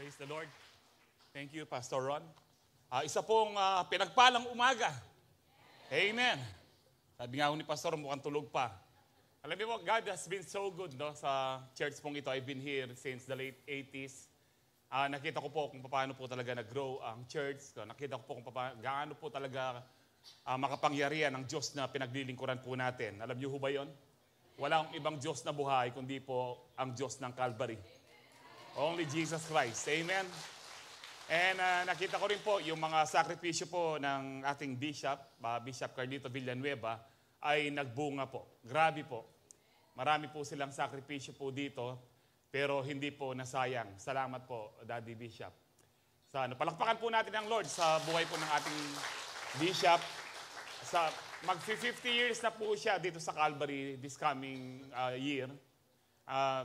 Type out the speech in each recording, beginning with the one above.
Praise the Lord. Thank you, Pastor Ron. Isa pong pinagpalang umaga. Amen. Sabi nga ni Pastor, mukhang tulog pa. Alam niyo po, God has been so good, no? Sa church pong ito. I've been here since the late 80s. Nakita ko po kung paano po talaga nag-grow ang church. Nakita ko po kung gaano po talaga makapangyarihan ang Diyos na pinaglilingkuran po natin. Alam niyo ho ba yun? Walang ibang Diyos na buhay, kundi po ang Diyos ng Calvary. Only Jesus Christ. Amen. And nakita ko rin po yung mga sakripisyo po ng ating Bishop, Bishop Carlito Villanueva, ay nagbunga po. Grabe po. Marami po silang sakripisyo po dito, pero hindi po nasayang. Salamat po, Daddy Bishop. Palakpakan po natin ang Lord sa buhay po ng ating Bishop. Mag-50 years na po siya dito sa Calvary this coming year.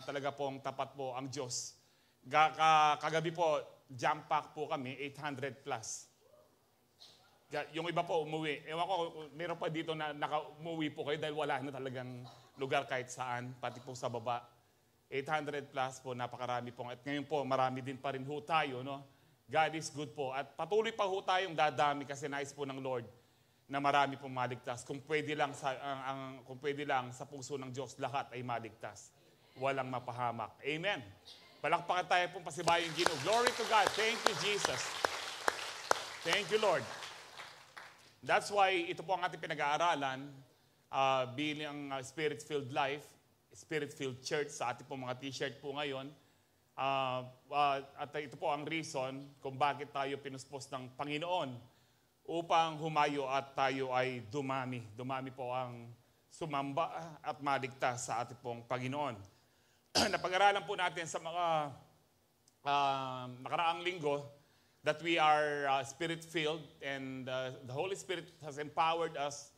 Talaga pong tapat po ang Diyos. Kagabi po, jump pack po kami, 800 plus. Yung iba po umuwi. Ewan ko, meron pa dito na umuwi po kayo dahil wala na talagang lugar kahit saan, pati po sa baba. 800 plus po, napakarami po. At ngayon po, marami din pa rin ho tayo. No? God is good po. At patuloy pa ho tayong dadami kasi nais po ng Lord na marami pong maligtas. Kung pwede lang sa puso ng Diyos, lahat ay maligtas. Walang mapahamak. Amen. Palakpakan tayo pong pasibayong Ginoo. Glory to God. Thank you, Jesus. Thank you, Lord. That's why ito po ang ating pinag-aaralan bilang Spirit-filled life, Spirit-filled church sa ating pong mga t-shirt po ngayon. At ito po ang reason kung bakit tayo pinuspos ng Panginoon upang humayo at tayo ay dumami. Dumami po ang sumamba at maligtas sa ating pong Panginoon. Napag-aralan po natin sa mga nakaraang linggo that we are Spirit-filled and the Holy Spirit has empowered us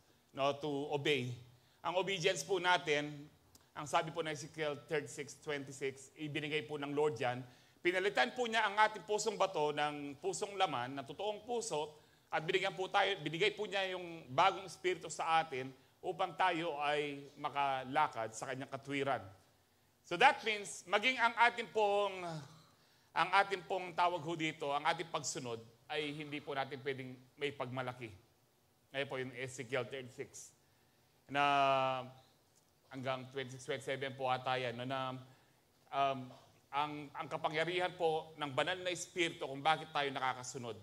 to obey. Ang obedience po natin, ang sabi po ng Ezekiel 36:26, ibinigay po ng Lord yan. Pinalitan po niya ang ating pusong bato ng pusong laman, ng totoong puso, at binigay po niya yung bagong espiritu sa atin upang tayo ay makalakad sa kanyang katwiran. So that means, maging ang ating pong tawag ho dito, ang ating pagsunod, ay hindi po natin pwedeng may pagmalaki. Ngayon po yung Ezekiel 36. Na hanggang 26-27 po ata yan. Ang kapangyarihan po ng banal na espiritu kung bakit tayo nakakasunod.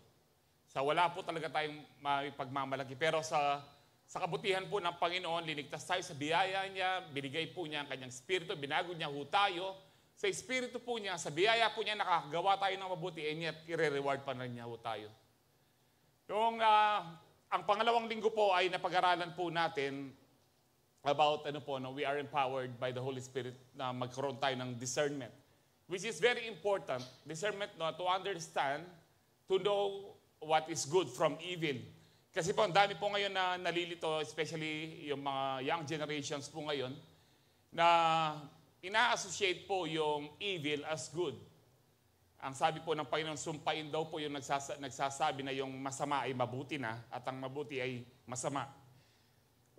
Wala po talaga tayong may pagmamalaki. Pero sa kabutihan po ng Panginoon, linigtas tayo sa biyaya niya, binigay po niya ang kanyang espiritu, binago niya ho tayo. Sa espiritu po niya, sa biyaya po niya, nakakagawa tayo ng mabuti, and yet, i-reward pa rin niya ho tayo. Ang pangalawang linggo po ay napag-aralan po natin about, we are empowered by the Holy Spirit na magkaroon tayo ng discernment. Which is very important, discernment to understand, to know what is good from evil. Kasi po, ang dami po ngayon na nalilito, especially yung mga young generations po ngayon, na ina-associate po yung evil as good. Ang sabi po ng Panginoon, sumpain daw po yung nagsasabi na yung masama ay mabuti na at ang mabuti ay masama.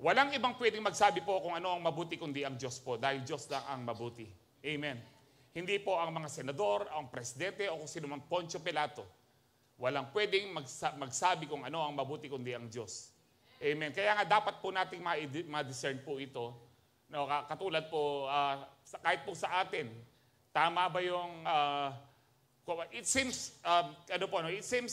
Walang ibang pwedeng magsabi po kung ano ang mabuti kundi ang Diyos po, dahil Diyos lang ang mabuti. Amen. Hindi po ang mga senador, ang presidente, o kung sino man Poncio Pilato. Walang pwedeng magsabi kung ano ang mabuti kundi ang Diyos. Amen. Kaya nga dapat po nating ma-discern po ito. Katulad po, kahit po sa atin, tama ba yung, it seems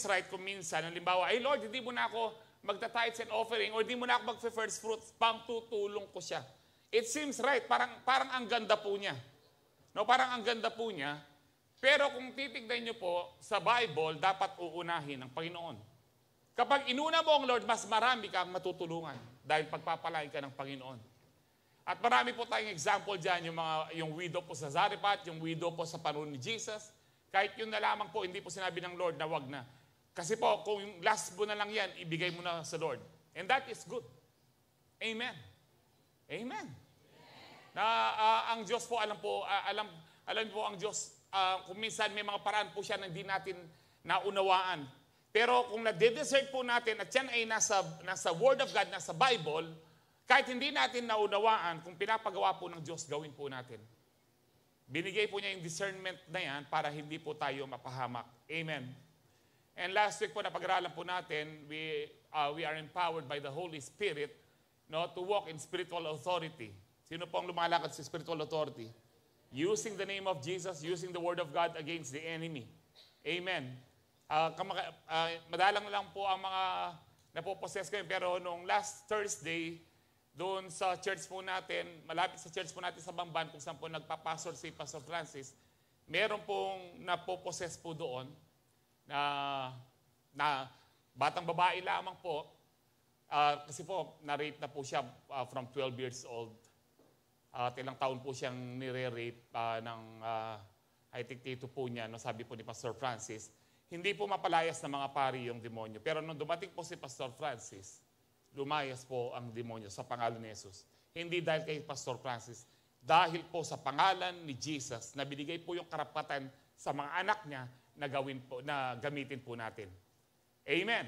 right kung minsan, halimbawa, ay Lord, hindi mo na ako magta-tithes and offering, or hindi mo na ako mag-first fruits, pang-tutulong ko siya. It seems right, parang ang ganda po niya. Parang ang ganda po niya. Pero kung titignan niyo po, sa Bible, dapat uunahin ng Panginoon. Kapag inuna mo ang Lord, mas marami kang matutulungan dahil pagpapalain ka ng Panginoon. At marami po tayong example dyan, yung widow po sa Zarephath, yung widow po sa panahon ni Jesus. Kahit yun na lamang po, hindi po sinabi ng Lord na wag na. Kasi po, kung yung last mo na lang yan, ibigay mo na sa Lord. And that is good. Amen. Amen. Ang Diyos po, alam po ang Diyos, kung minsan may mga paraan po siya na hindi natin naunawaan. Pero kung nade-desert po natin at yan ay nasa Word of God, nasa Bible, kahit hindi natin naunawaan, kung pinapagawa po ng Diyos, gawin po natin. binigay po niya yung discernment na yan para hindi po tayo mapahamak. Amen. And last week po, napag-aralan po natin, we are empowered by the Holy Spirit, no, to walk in spiritual authority. Sino po ang lumalakad sa spiritual authority? Using the name of Jesus, using the Word of God against the enemy. Amen. Madalang lang po ang mga napoposes kayo, pero nung last Thursday, doon sa church po natin, malapit sa church po natin sa Bamban, kung saan po nagpapastor si Pastor Francis, meron pong napoposes po doon na batang babae lamang po, kasi po na-rape na po siya from 12 years old. At ilang taon po siyang nire-rape ng I think tito po niya, no, sabi po ni Pastor Francis, hindi po mapalayas ng mga pari yung demonyo. Pero nung dumating po si Pastor Francis, lumayas po ang demonyo sa pangalan ni Jesus. Hindi dahil kay Pastor Francis, dahil po sa pangalan ni Jesus na binigay po yung karapatan sa mga anak niya na gamitin po natin. Amen.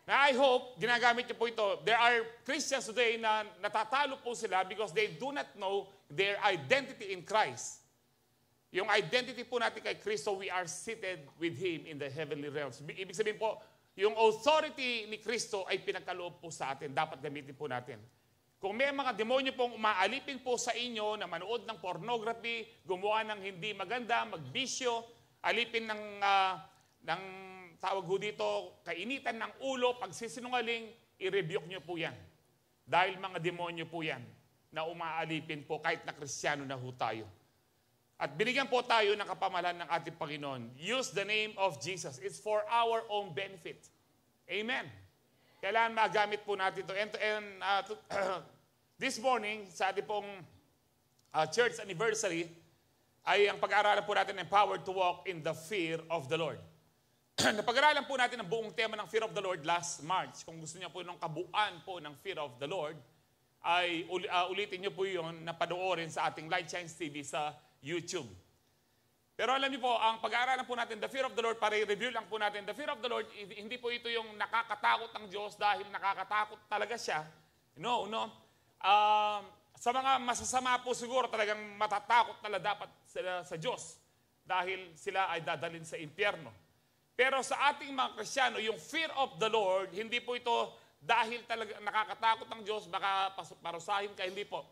Now I hope, ginagamit niyo po ito. There are Christians today na natatalo po sila because they do not know their identity in Christ. Yung identity po natin kay Kristo, we are seated with Him in the heavenly realms. Ibig sabihin po, yung authority ni Kristo ay pinagkaloob po sa atin. Dapat gamitin po natin. Kung may mga demonyo pong umaalipin po sa inyo na manood ng pornography, gumawa ng hindi maganda, magbisyo, alipin ng tawag ho dito, kainitan ng ulo, pagsisinungaling, i-rebuke nyo po yan. Dahil mga demonyo po yan na umaalipin po kahit na Kristiyano na ho tayo. At binigyan po tayo ng kapamahalan ng ating Panginoon. Use the name of Jesus. It's for our own benefit. Amen. Kailangan magamit po natin ito. And this morning, sa ating pong church anniversary, ay ang pag-aaralan po natin empowered to walk in the fear of the Lord. Napag-aaralan po natin ang buong tema ng fear of the Lord last March. Kung gusto niyo po ng kabuuan po ng fear of the Lord, ay ulitin niyo po yun na panoorin sa ating Light Shines TV sa YouTube. Pero alam niyo po, ang pag-aaralan po natin, the fear of the Lord, para i-review lang po natin, the fear of the Lord, hindi po ito yung nakakatakot ng Diyos dahil nakakatakot talaga siya. No. Sa mga masasama po siguro talagang matatakot talaga dapat sila sa Diyos dahil sila ay dadalhin sa impyerno. Pero sa ating mga Kristiyano, yung fear of the Lord, hindi po ito dahil talaga nakakatakot ng Diyos, baka parusahin ka, hindi po.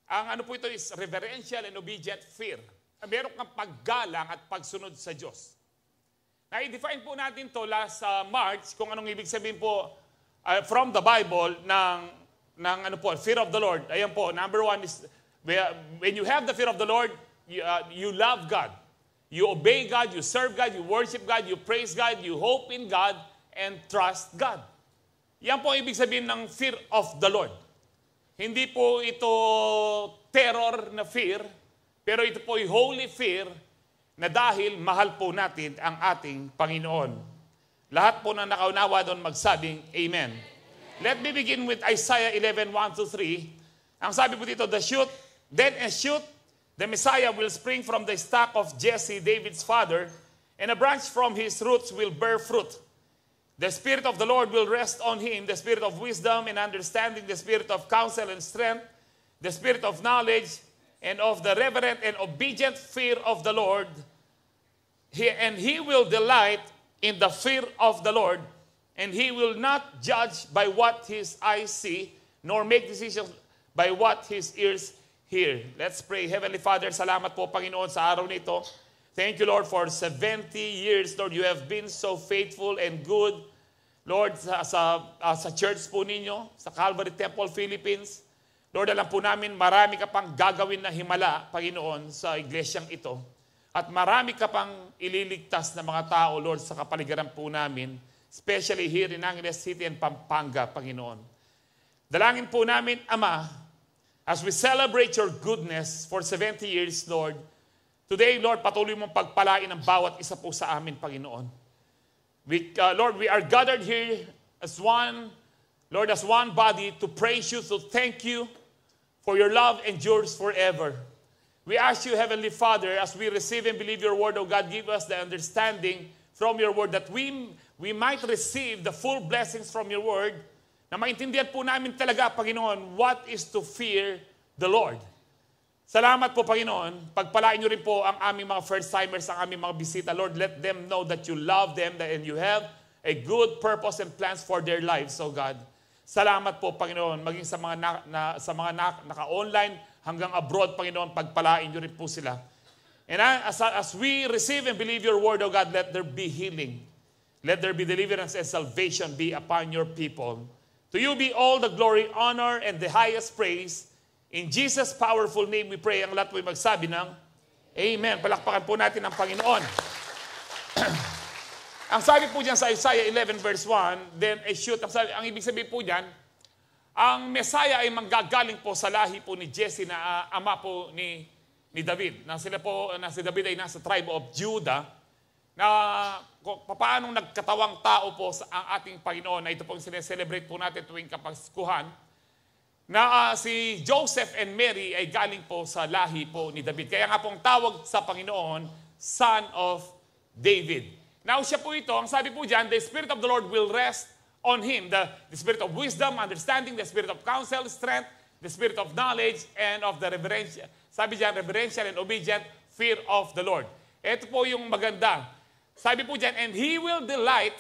Ang ano po ito is reverential and obedient fear. Meron kang paggalang at pagsunod sa Diyos. Na-define po natin to last March kung anong ibig sabihin po from the Bible ng ano po, fear of the Lord. Ayan po, number one is when you have the fear of the Lord, you love God. You obey God, you serve God, you worship God, you praise God, you hope in God, and trust God. Yan po ang ibig sabihin ng fear of the Lord. Hindi po ito terror na fear, pero ito po ay holy fear na dahil mahal po natin ang ating Panginoon. Lahat po na nakaunawa doon magsabing Amen. Let me begin with Isaiah 11:1-3. Ang sabi po dito, then a shoot, the Messiah will spring from the stock of Jesse, David's father, and a branch from his roots will bear fruit. The Spirit of the Lord will rest on him, the Spirit of wisdom and understanding, the Spirit of counsel and strength, the Spirit of knowledge, and of the reverent and obedient fear of the Lord. And he will delight in the fear of the Lord, and he will not judge by what his eyes see, nor make decisions by what his ears hear. Let's pray. Heavenly Father, salamat po, Panginoon, sa araw nito. Thank you, Lord, for 70 years, Lord, you have been so faithful and good, Lord, sa church po ninyo, sa Calvary Temple, Philippines. Lord, alam po namin, marami ka pang gagawin na himala, Panginoon, sa iglesyang ito. At marami ka pang ililigtas na mga tao, Lord, sa kapaligiran po namin, especially here in Angeles City and Pampanga, Panginoon. Dalangin po namin, Ama, as we celebrate your goodness for 70 years, Lord, today, Lord, patuloy mong pagpalain ang bawat isa po sa amin, Panginoon. Lord, we are gathered here as one, Lord, as one body to praise you, to thank you for your love endures forever. We ask you, Heavenly Father, as we receive and believe your word, O God, give us the understanding from your word that we might receive the full blessings from your word, na maintindihan po namin talaga, Panginoon, what is to fear the Lord. Salamat po, Panginoon. Pagpalain niyo rin po ang aming mga first-timers, ang aming mga bisita. Lord, let them know that you love them and you have a good purpose and plans for their lives, oh God. Salamat po, Panginoon, maging sa mga naka-online hanggang abroad, Panginoon, pagpalain niyo rin po sila. And as we receive and believe your word, oh God, let there be healing. Let there be deliverance and salvation be upon your people. To you be all the glory, honor, and the highest praise. In Jesus' powerful name we pray. Ang lahat po'y magsabi ng Amen. Palakpakan po natin ang Panginoon. Ang sabi po dyan sa Isaiah 11 verse 1, then a shoot, ang ibig sabihin po dyan, ang Messiah ay manggagaling po sa lahi po ni Jesse na ama po ni David. Na si David ay nasa tribe of Judah, na paano nagkatawang tao po ang ating Panginoon, na ito pong sineselebrate po natin tuwing Kapaskuhan, na si Joseph and Mary ay galing po sa lahi po ni David. Kaya nga pong tawag sa Panginoon, Son of David. Now siya po ito, ang sabi po dyan, the Spirit of the Lord will rest on him. The Spirit of wisdom, understanding, the Spirit of counsel, strength, the Spirit of knowledge, and of the reverential, sabi dyan, reverential and obedient fear of the Lord. Ito po yung maganda. Sabi po dyan, and he will delight,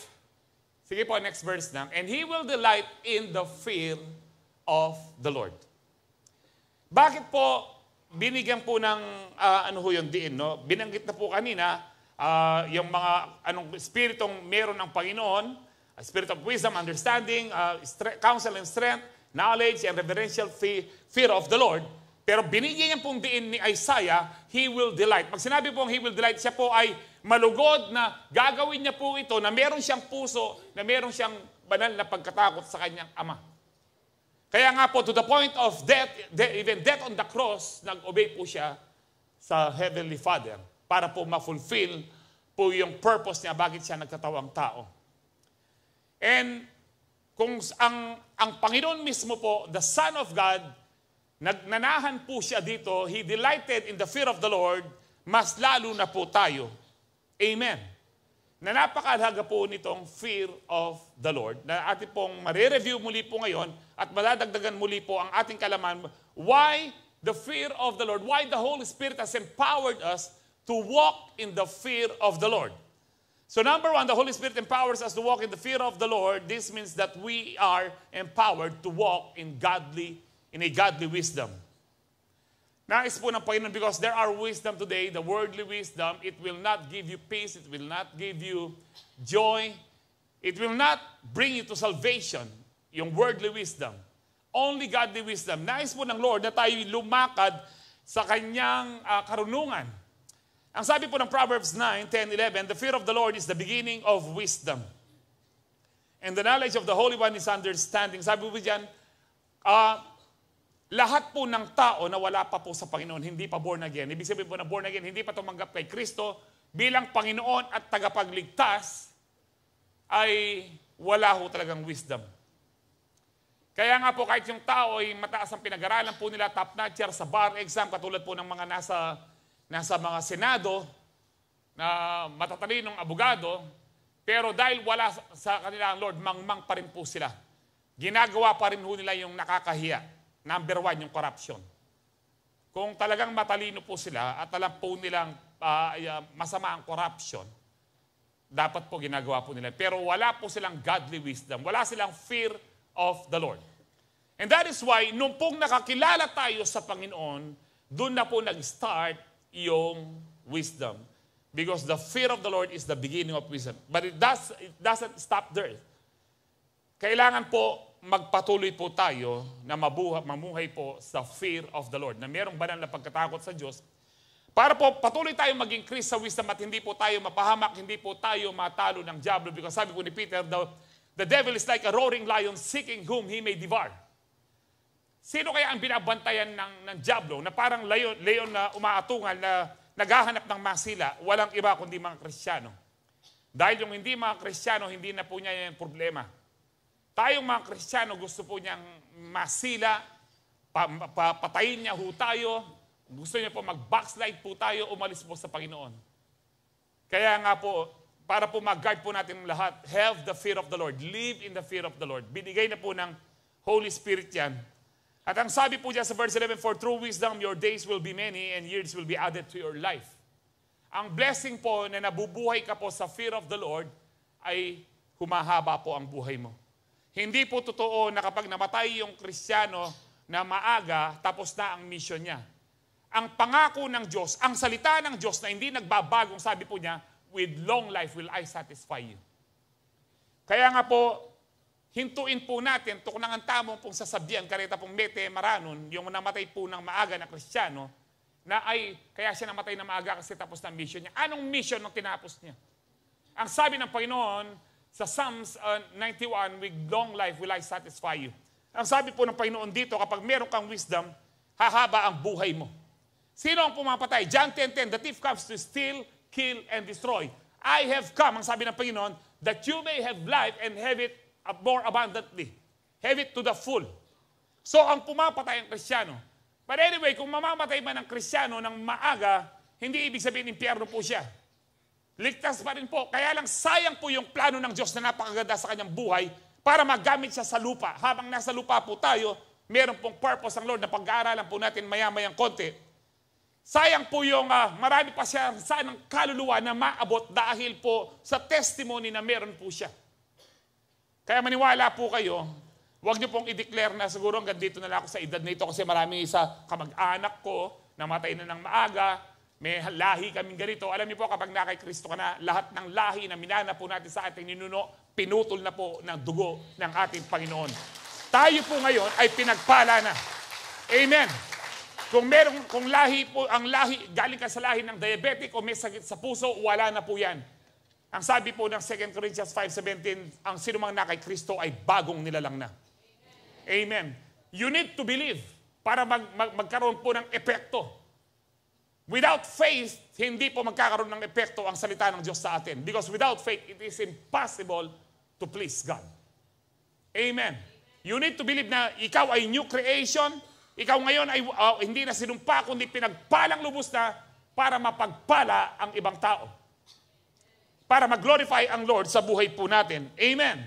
sige po, next verse na, and he will delight in the fear of the Lord. Bakit po binigyan po ng yung diin, no? Binanggit na po kanina yung mga spiritong meron ng Panginoon, a spirit of wisdom, understanding, counsel and strength, knowledge and reverential fear of the Lord. Pero binigyan niya pong diin ni Isaiah, he will delight. Pag sinabi pong he will delight, siya po ay malugod na gagawin niya po ito, na meron siyang puso, na meron siyang banal na pagkatakot sa kanyang ama. Kaya nga po, to the point of death, even death on the cross, nag-obey po siya sa Heavenly Father para po ma-fulfill po yung purpose niya, bakit siya nagkatawang tao. And kung ang Panginoon mismo po, the Son of God, nagnanahan po siya dito, He delighted in the fear of the Lord, mas lalo na po tayo. Amen. Na napakahalaga po nitong fear of the Lord, na ating pong marireview muli po ngayon at madadagdagan muli po ang ating kalaman, why the fear of the Lord, why the Holy Spirit has empowered us to walk in the fear of the Lord. So number one, the Holy Spirit empowers us to walk in the fear of the Lord. This means that we are empowered to walk in a godly wisdom. Nais po ng Panginoon, because there are wisdom today, the worldly wisdom, it will not give you peace, it will not give you joy, it will not bring you to salvation, yung worldly wisdom. Only godly wisdom. Nais po ng Lord na tayo lumakad sa kanyang karunungan. Ang sabi po ng Proverbs 9, 10, 11, the fear of the Lord is the beginning of wisdom. And the knowledge of the Holy One is understanding. Sabi po dyan, lahat po ng tao na wala pa po sa Panginoon, hindi pa born again. Ibig sabihin po na born again, hindi pa tumanggap kay Kristo bilang Panginoon at tagapagligtas, ay wala ho talagang wisdom. Kaya nga po kahit yung tao ay mataas ang pinag-aralan po nila, top notcher sa bar exam, katulad po ng mga nasa mga senado, na matatalinong abogado, pero dahil wala sa kanila ang Lord, mangmang pa rin po sila. Ginagawa pa rin ho nila yung nakakahiya. Number one, yung corruption. Kung talagang matalino po sila at alam po nilang masama ang corruption, dapat po ginagawa po nila. Pero wala po silang godly wisdom. Wala silang fear of the Lord. And that is why, nung pong nakakilala tayo sa Panginoon, doon na po nag-start yung wisdom. Because the fear of the Lord is the beginning of wisdom. But it doesn't stop there. Kailangan po magpatuloy po tayo na mamuhay po sa fear of the Lord, na mayroong banal na pagkatakot sa Diyos, para po patuloy tayo mag-increase sa wisdom at hindi po tayo mapahamak, hindi po tayo matalo ng diablo. Because sabi po ni Peter, the devil is like a roaring lion seeking whom he may devour. Sino kaya ang binabantayan ng diablo na parang leon na umaatungal na naghahanap ng masila? Walang iba kundi mga Kristiyano. Dahil yung hindi mga Kristiyano, hindi na po niya yung problema. Tayong mga Kristiyano, gusto po niyang masila, patayin niya ho tayo, gusto niya po mag-backslide po tayo, umalis po sa Panginoon. Kaya nga po, para po mag-guard po natin lahat, have the fear of the Lord, live in the fear of the Lord. Binigay na po ng Holy Spirit yan. At ang sabi po dyan sa verse 11, for through wisdom your days will be many and years will be added to your life. Ang blessing po na nabubuhay ka po sa fear of the Lord ay humahaba po ang buhay mo. Hindi po totoo na kapag namatay yung Kristiyano na maaga, tapos na ang mission niya. Ang pangako ng Diyos, ang salita ng Diyos na hindi nagbabagong, sabi po niya, with long life will I satisfy you. Kaya nga po, hintuin po natin, tukunang ang tamong pong sasabihan, kareta pong mete maranon, yung namatay po ng maaga na Kristiyano, na ay, kaya siya namatay na maaga kasi tapos na mission niya. Anong mission ang tinapos niya? Ang sabi ng Panginoon sa Psalms 91, with long life will I satisfy you. Ang sabi po ng Panginoon dito, kapag meron kang wisdom, hahaba ang buhay mo. Sino ang pumapatay? John 10:10, the thief comes to steal, kill, and destroy. I have come, ang sabi ng Panginoon, that you may have life and have it more abundantly. Have it to the full. So, ang pumapatay ang Kristiyano. But anyway, kung mamamatay man ang Kristiyano ng maaga, hindi ibig sabihin impyerno po siya. Ligtas pa rin po. Kaya lang sayang po yung plano ng Diyos na napakaganda sa kanyang buhay para magamit siya sa lupa. Habang nasa lupa po tayo, meron pong purpose ang Lord na pag-aaralan po natin maya-mayang konti. Sayang po yung marami pa siya sanang kaluluwa na maabot dahil po sa testimony na meron po siya. Kaya maniwala po kayo, huwag niyo pong i-declare na siguro hanggang dito na lang ako sa edad na ito kasi marami sa kamag-anak ko, namatay na ng maaga, may lahi kaming ganito. Alam niyo po kapag na kay Kristo ka na, lahat ng lahi na minana po natin sa ating ninuno, pinutol na po ng dugo ng ating Panginoon. Tayo po ngayon ay pinagpala na. Amen. Kung lahi po, ang lahi, galing ka sa lahi ng diabetic o may sakit sa puso, wala na po yan. Ang sabi po ng 2 Corinthians 5:17, ang sinumang na kay Kristo ay bagong nilalang na. Amen. You need to believe para magkaroon po ng epekto. Without faith, hindi po magkakaroon ng epekto ang salita ng Diyos sa atin. Because without faith, it is impossible to please God. Amen. You need to believe na ikaw ay new creation. Ikaw ngayon ay hindi na sinumpa, kundi pinagpalang lubos na para mapagpala ang ibang tao. Para mag-glorify ang Lord sa buhay po natin. Amen.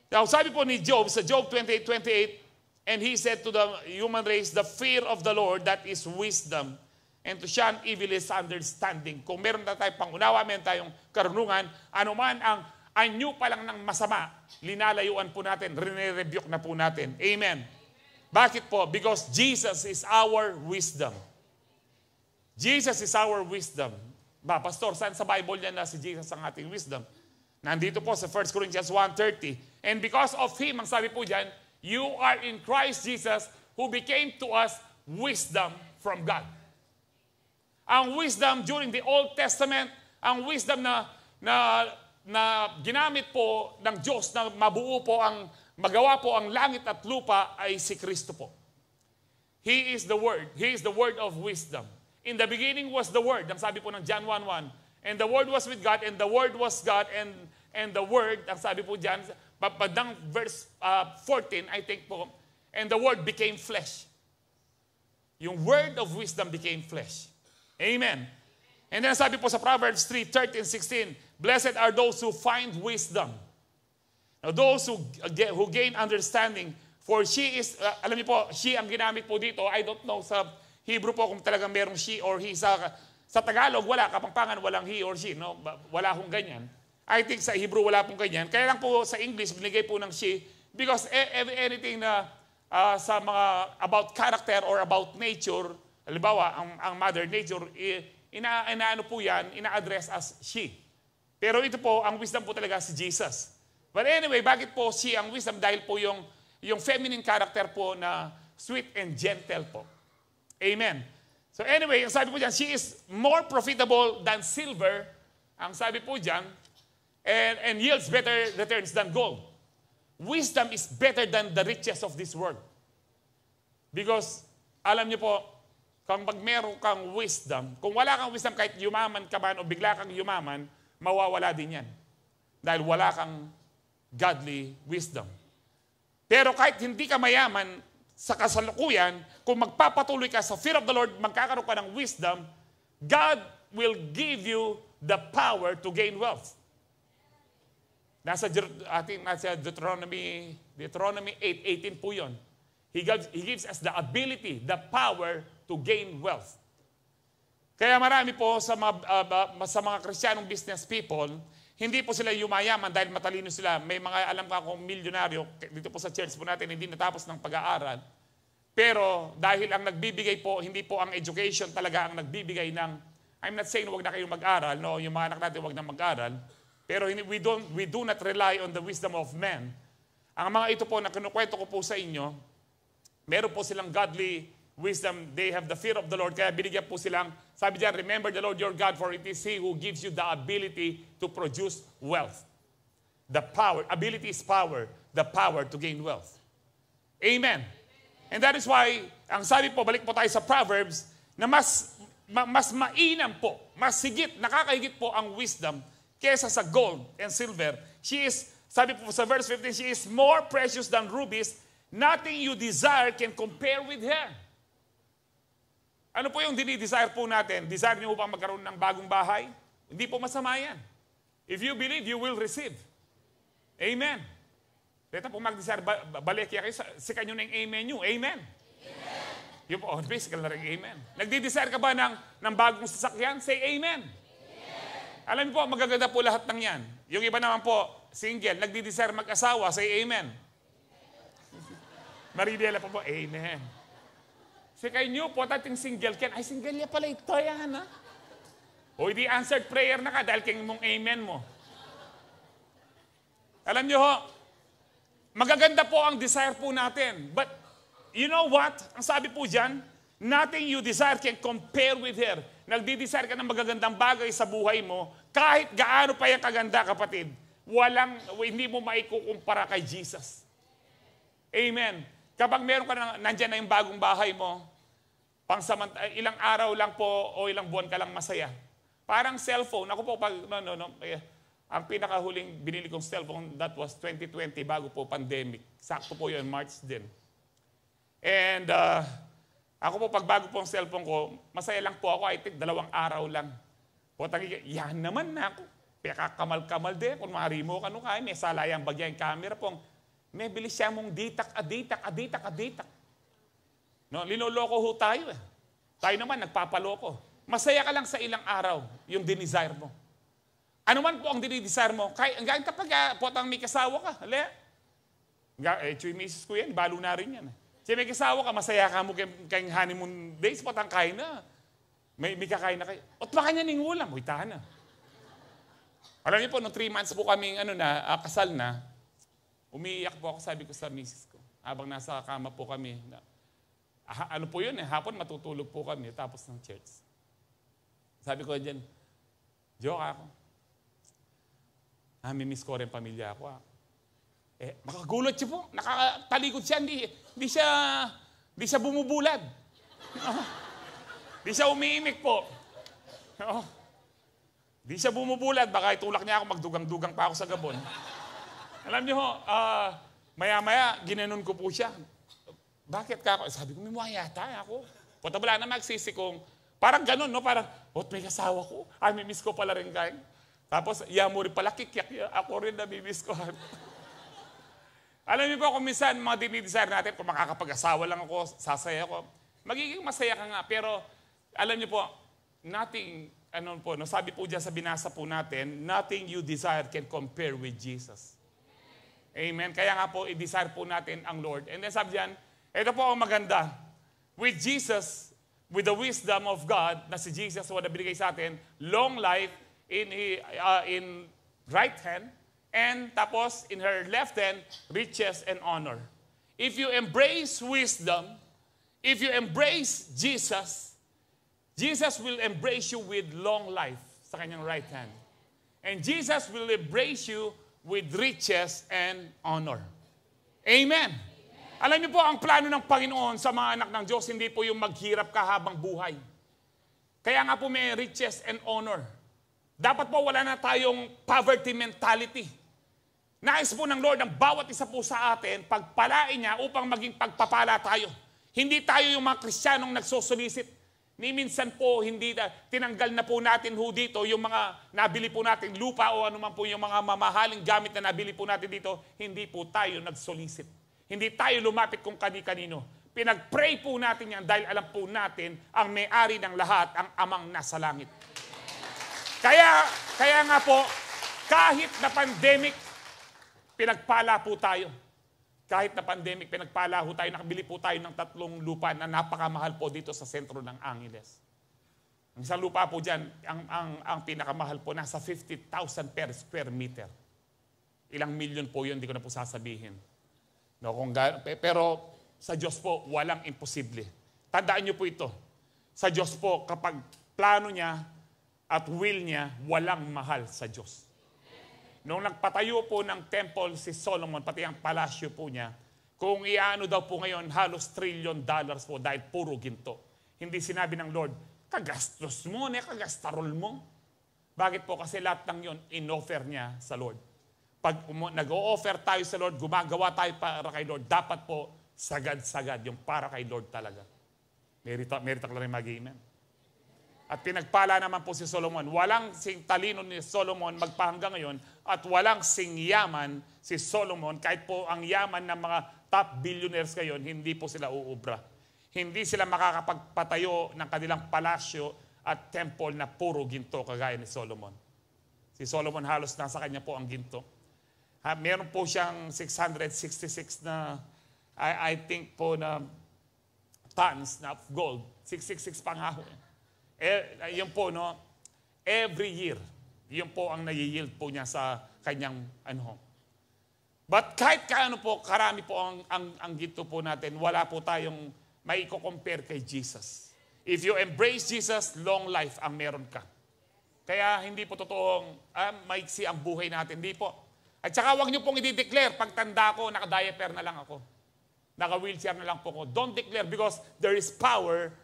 Now, sabi po ni Job, sa Job 28:28, and he said to the human race, the fear of the Lord, that is wisdom, and to shun evil is understanding. Kung meron na tayong pangunawa, meron tayong karunungan, anuman ang anyo pa lang ng masama, linalayuan po natin, rinirebuke na po natin. Amen. Bakit po? Because Jesus is our wisdom. Jesus is our wisdom. Pastor, saan sa Bible yan na si Jesus ang ating wisdom? Nandito po sa 1 Corinthians 1:30. And because of Him, ang sabi po dyan, you are in Christ Jesus who became to us wisdom from God. Ang wisdom during the Old Testament, ang wisdom na ginamit po ng Diyos na mabuo po magawa po ang langit at lupa ay si Kristo po. He is the Word. He is the Word of wisdom. In the beginning was the Word. Ang sabi po ng John 1:1. And the Word was with God, and the Word was God, and the Word, ang sabi po dyan, padang verse 14, I think po, and the Word became flesh. Yung Word of wisdom became flesh. Amen. And then sabi po sa Proverbs 3:13-16, blessed are those who find wisdom. Now those who gain understanding, for she is, alam niyo po, she ang ginamit po dito, I don't know sa Hebrew po kung talagang merong she or he. Sa Tagalog, wala. Kapampangan, walang he or she. No? Wala hong ganyan. I think sa Hebrew, wala pong ganyan. Kaya lang po sa English, binigay po ng she because anything na sa mga about character or about nature, halimbawa, ang mother nature, inaano po yan, ina-address as she. Pero ito po, ang wisdom po talaga si Jesus. But anyway, bakit po she ang wisdom? Dahil po yung feminine character po na sweet and gentle po. Amen. So anyway, ang sabi po dyan, she is more profitable than silver, ang sabi po dyan, and yields better returns than gold. Wisdom is better than the riches of this world. Because, alam niyo po, kung pag meron kang wisdom, kung wala kang wisdom, kahit yumaman ka man o bigla kang yumaman, mawawala din yan. Dahil wala kang godly wisdom. Pero kahit hindi ka mayaman, sa kasalukuyan, kung magpapatuloy ka sa fear of the Lord, magkakaroon ka ng wisdom, God will give you the power to gain wealth. Nasa Deuteronomy 8:18 po yun. He gives us the ability, the power to gain wealth. Kaya marami po sa mga Kristiyanong business people, hindi po sila yumayaman dahil matalino sila. May mga alam ka akong milyonaryo, dito po sa church po natin, hindi natapos ng pag-aaral. Pero dahil ang nagbibigay po, hindi po ang education talaga ang nagbibigay ng, I'm not saying huwag na kayong mag-aral, no, yung mga anak natin huwag na mag-aral. Pero we do not rely on the wisdom of men. Ang mga ito po na kinukwento ko po sa inyo, meron po silang godly wisdom, they have the fear of the Lord, kaya binigyan po silang, sabi diyan, remember the Lord your God, for it is He who gives you the ability to produce wealth. The power, ability is power, the power to gain wealth. Amen. And that is why, ang sabi po, balik po tayo sa Proverbs, na mas mainam po, mas higit, nakakahigit po ang wisdom kesa sa gold and silver. She is, sabi po sa verse 15, she is more precious than rubies, nothing you desire can compare with her. Ano po yung dinidesire po natin? Desire niyo bang magkaroon ng bagong bahay? Hindi po masama yan. If you believe, you will receive. Amen. Dito po mag-desire, balik kayo, sikan nyo na yung amen nyo. Amen. Yung po, basically na rin amen. Nagdi-desire ka ba ng bagong sasakyan? Say amen. Alam niyo po, magaganda po lahat ng yan. Yung iba naman po, single, nagdi-desire mag-asawa, say amen. Maridela po po, amen. Si kay nyo po, tating single ken. Ay, single ya pala ito yan, ha? O, hindi answered prayer na ka dahil king mong amen mo. Alam nyo ho, magaganda po ang desire po natin. But, you know what? Ang sabi po dyan, nothing you desire can compare with her. Nagdi-desire ka ng magagandang bagay sa buhay mo, kahit gaano pa yung kaganda, kapatid, hindi mo maikukumpara kay Jesus. Amen. Kapag meron ka nandyan na yung bagong bahay mo, ilang araw lang po o ilang buwan ka lang masaya. Parang cellphone. Ako po, ang pinakahuling binili kong cellphone, that was 2020, bago po pandemic. Sakto po yun, March din. And ako po, pag bago po ang cellphone ko, masaya lang po ako, I think 2 araw lang. Yan naman na ako. Kamal-kamal din. Kung marimo ka nung kaya, may salayang bagya yung camera pong, may bilis siya mong ditak. No, linoloko ho tayo eh. Tayo naman, nagpapaloko. Masaya ka lang sa ilang araw, yung dinesire mo. Ano man po ang dinidesire mo, hanggang kapag potang may kasawa ka, chuy misis ko yan, balo na rin yan. Siya may kasawa ka, masaya ka mo kayong honeymoon days, potang kain na. May kakain na kayo. At baka niya ningulam, tahan na. Alam niyo po, no 3 months po kaming kasal na, umiiyak po ako, sabi ko sa misis ko, habang nasa kama po kami, ano po yun hapon matutulog po kami tapos ng church. Sabi ko dyan, joke ako. Mimiss ko rin pamilya ko. Makagulot siya po, nakatalikod siya, hindi siya bumubulad. Hindi siya umiimik po. Hindi siya bumubulad, baka itulak niya ako, magdugang-dugang pa ako sa Gabon. Alam niyo ho, maya-maya, ginanon ko po siya. Bakit ka ako? Sabi ko, may mga yata ako. Wala na magsisi kong, parang ganun, no? Parang, may kasawa ko. Ay, mimiss ko pala rin kayo. Tapos, mo rin pala, kikyak. Ako rin namimiss ko. Alam niyo po, kung minsan, mga dinidesire natin, kung makakapag-asawa lang ako, sasaya ako, magiging masaya ka nga. Pero, alam niyo po, nothing, sabi po dyan sa binasa po natin, nothing you desire can compare with Jesus. Amen. Kaya nga po, i-desire po natin ang Lord. And then sabi dyan, ito po ang maganda. With Jesus, with the wisdom of God, na si Jesus wala binigay sa atin, long life in right hand, and tapos in her left hand, riches and honor. If you embrace wisdom, if you embrace Jesus, Jesus will embrace you with long life sa kanyang right hand. And Jesus will embrace you with riches and honor. Amen. Alam niyo po, ang plano ng Panginoon sa mga anak ng Diyos, hindi po yung maghirap ka habang buhay. Kaya nga po may riches and honor. Dapat po wala na tayong poverty mentality. Nais po ng Lord ang bawat isa po sa atin, pagpalain niya upang maging pagpapala tayo. Hindi tayo yung mga Kristiyanong nagsosolicit. Ni minsan po, tinanggal na po natin dito yung mga nabili po natin lupa o anuman po yung mga mamahaling gamit na nabili po natin dito, hindi po tayo nagsolicit. Hindi tayo lumapit kung kani-kanino. Pinag-pray po natin yan dahil alam po natin ang may-ari ng lahat, ang amang nasa langit. Kaya nga po, kahit na pandemic, pinagpala po tayo. Kahit na pandemic, pinagpala po tayo, nakabili po tayo ng 3 lupa na napakamahal po dito sa sentro ng Angeles. Ang isang lupa po dyan, ang pinakamahal po, nasa 50,000 per square meter. Ilang milyon po yun, hindi ko na po sasabihin. No, pero sa Diyos po, walang imposible. Tandaan niyo po ito. Sa Diyos po, kapag plano niya at will niya, walang mahal sa Diyos. Noong nagpatayo po ng temple si Solomon, pati ang palasyo po niya, kung iano daw po ngayon, halos $1 trillion po dahil puro ginto. Hindi sinabi ng Lord, kagastos mo, kagastarol mo. Bakit po? Kasi lahat ng yon in-offer niya sa Lord. Pag nag-o-offer tayo sa Lord, gumagawa tayo para kay Lord, dapat po sagad-sagad yung para kay Lord talaga. Merita ka lang mag-amen. At pinagpala naman po si Solomon. Walang sing talino ni Solomon magpahanggang ngayon at walang sing yaman si Solomon. Kahit po ang yaman ng mga top billionaires ngayon, hindi po sila uubra. Hindi sila makakapagpatayo ng kanilang palasyo at temple na puro ginto kagaya ni Solomon. Si Solomon halos nasa kanya po ang ginto. Meron po siyang 666 na, I think po na tons na gold. 666 pangaho. Yun po, no, every year, yun po ang nayiyield po niya sa kanyang ano. But kahit kaano po, karami po ang ginto po natin, wala po tayong may i-compare kay Jesus. If you embrace Jesus, long life ang meron ka. Kaya hindi po totoong maiksi ang buhay natin. Hindi po. At saka huwag niyo pong i-declare, pagtanda ko, naka-diaper na lang ako. Naka-wheelchair na lang po ako. Don't declare because there is power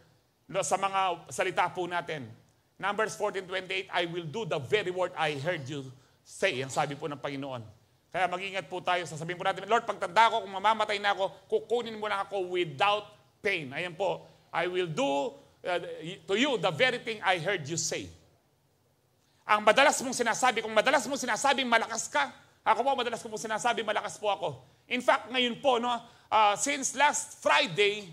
sa mga salita po natin. Numbers 14:28, I will do the very word I heard you say. Ang sabi po ng Panginoon. Kaya mag-ingat po tayo. Sasabihin po natin, Lord, pagtanda ko, kung mamamatay na ako, kukunin mo lang ako without pain. Ayan po, I will do to you the very thing I heard you say. Ang madalas mong sinasabi, kung madalas mong sinasabing malakas ka, ako po, madalas ko po sinasabi, malakas po ako. In fact, ngayon po, no, since last Friday,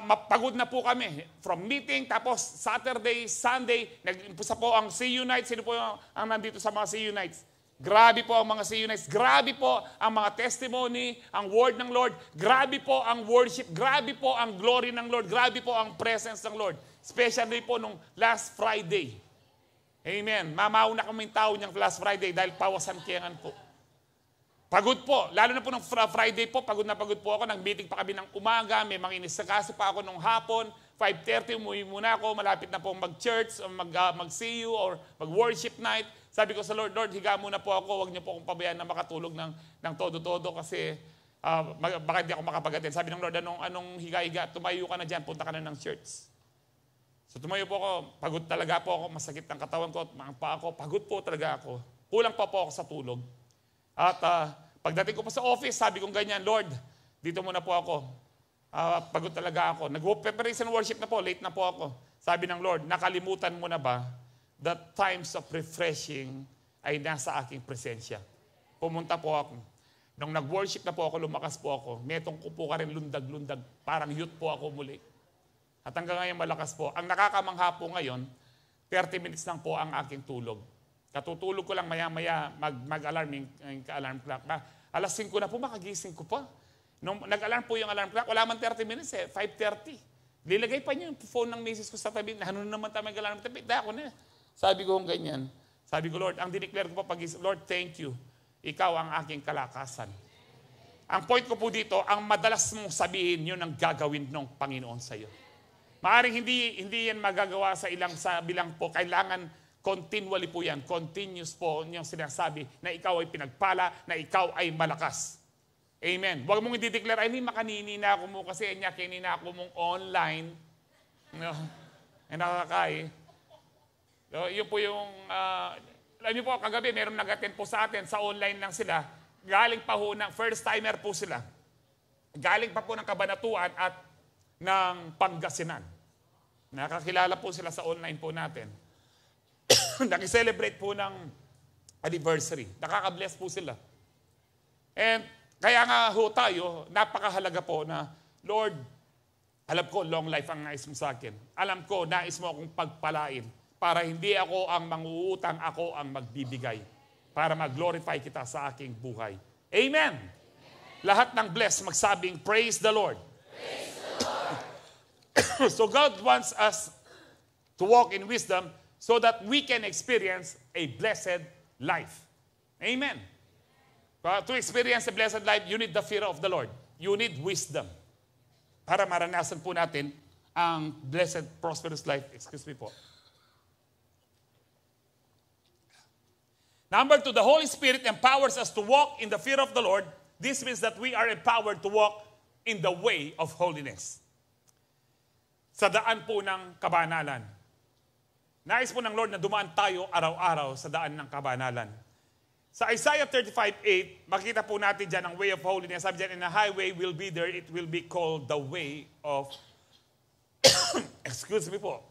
mapagod na po kami. From meeting, tapos Saturday, Sunday, nag-impisa po ang CU Nights. Sino po ang nandito sa mga CU Nights? Grabe po ang mga CU Nights. Grabe po ang mga testimony, ang word ng Lord. Grabe po ang worship. Grabe po ang glory ng Lord. Grabe po ang presence ng Lord. Especially po nung last Friday. Amen. Mamauna kaming tao niyang last Friday dahil pawasan kiyangan po. Pagod po. Lalo na po ng Friday po, pagod na pagod po ako. Nag-meeting pa kami ng umaga. May mga inisakasi pa ako nung hapon. 5:30, umuwi muna ako. Malapit na po mag-church, mag-see you, or mag-worship night. Sabi ko sa Lord, Lord, higa muna po ako. Huwag niyo po akong pabayaan na makatulog ng todo-todo kasi baka hindi ako makapag-attend. Sabi ng Lord, anong higa-higa? Tumayo ka na dyan, punta ka na ng church. So tumayo po ako. Pagod talaga po ako. Masakit ang katawan ko at ang paa ko. Pagod po talaga ako. Kulang pa po ako sa tulog. At pagdating ko pa sa office, sabi kong ganyan, Lord, dito muna po ako. Pagod talaga ako. Nag-preparation worship na po, late na po ako. Sabi ng Lord, nakalimutan mo na ba that times of refreshing ay nasa aking presensya? Pumunta po ako. Nung nag-worship na po ako, lumakas po ako. Metong ko po ka rin lundag-lundag. Parang youth po ako muli. At hanggang ngayon malakas po. Ang nakakamangha po ngayon, 30 minutes lang po ang aking tulog. Katutulog ko lang maya-maya mag-alarm yung alarm clock. Alas 5 na po, makagising ko pa. Nung nag-alarm po yung alarm clock, wala man 30 minutes 5:30. Lilagay pa niyo yung phone ng misis ko sa tabi. Ano naman tayo mag-alarm tabi? Ako na. Sabi ko ganyan. Sabi ko, Lord, ang dineclare ko pa pag-isip, Lord, thank you. Ikaw ang aking kalakasan. Ang point ko po dito, ang madalas mong sabihin, yun ang gagawin ng Panginoon sa iyo. Maaring hindi yan magagawa sa bilang po. Kailangan continually po yan. Continuous po yung sinasabi na ikaw ay pinagpala, na ikaw ay malakas. Amen. Huwag mong i-declare, ay, hindi makanini na ako mo kasi niya kinina ako mong online. No? Ay nakakay. So, yun po yung, alam niyo po, kagabi, meron nag-attend po sa atin, sa online lang sila. Galing pa ho ng, first timer po sila. Galing pa po ng Kabanatuan at ng Pangasinan. Nakakilala po sila sa online po natin. Nakiselebrate po ng anniversary. Nakaka-bless po sila. And Kaya nga ho tayo, napakahalaga po na, Lord, alam ko long life ang nais mo sa akin. Alam ko, nais mo akong pagpalain para hindi ako ang manguutang, ako ang magbibigay. Para mag-glorify kita sa aking buhay. Amen! Lahat ng blessed magsabing, praise the Lord. Praise the Lord. So God wants us to walk in wisdom so that we can experience a blessed life. Amen. To experience a blessed life, you need the fear of the Lord. You need wisdom. Para maranasan po natin ang blessed, prosperous life. Excuse me po. Number 2, the Holy Spirit empowers us to walk in the fear of the Lord. This means that we are empowered to walk in the way of holiness. Sa daan po ng kabanalan. Nais po ng Lord na dumaan tayo araw-araw sa daan ng kabanalan. Sa Isaiah 35:8, makita po natin dyan ang way of holiness. Sabi dyan, and a highway will be there, it will be called the way of, excuse me po.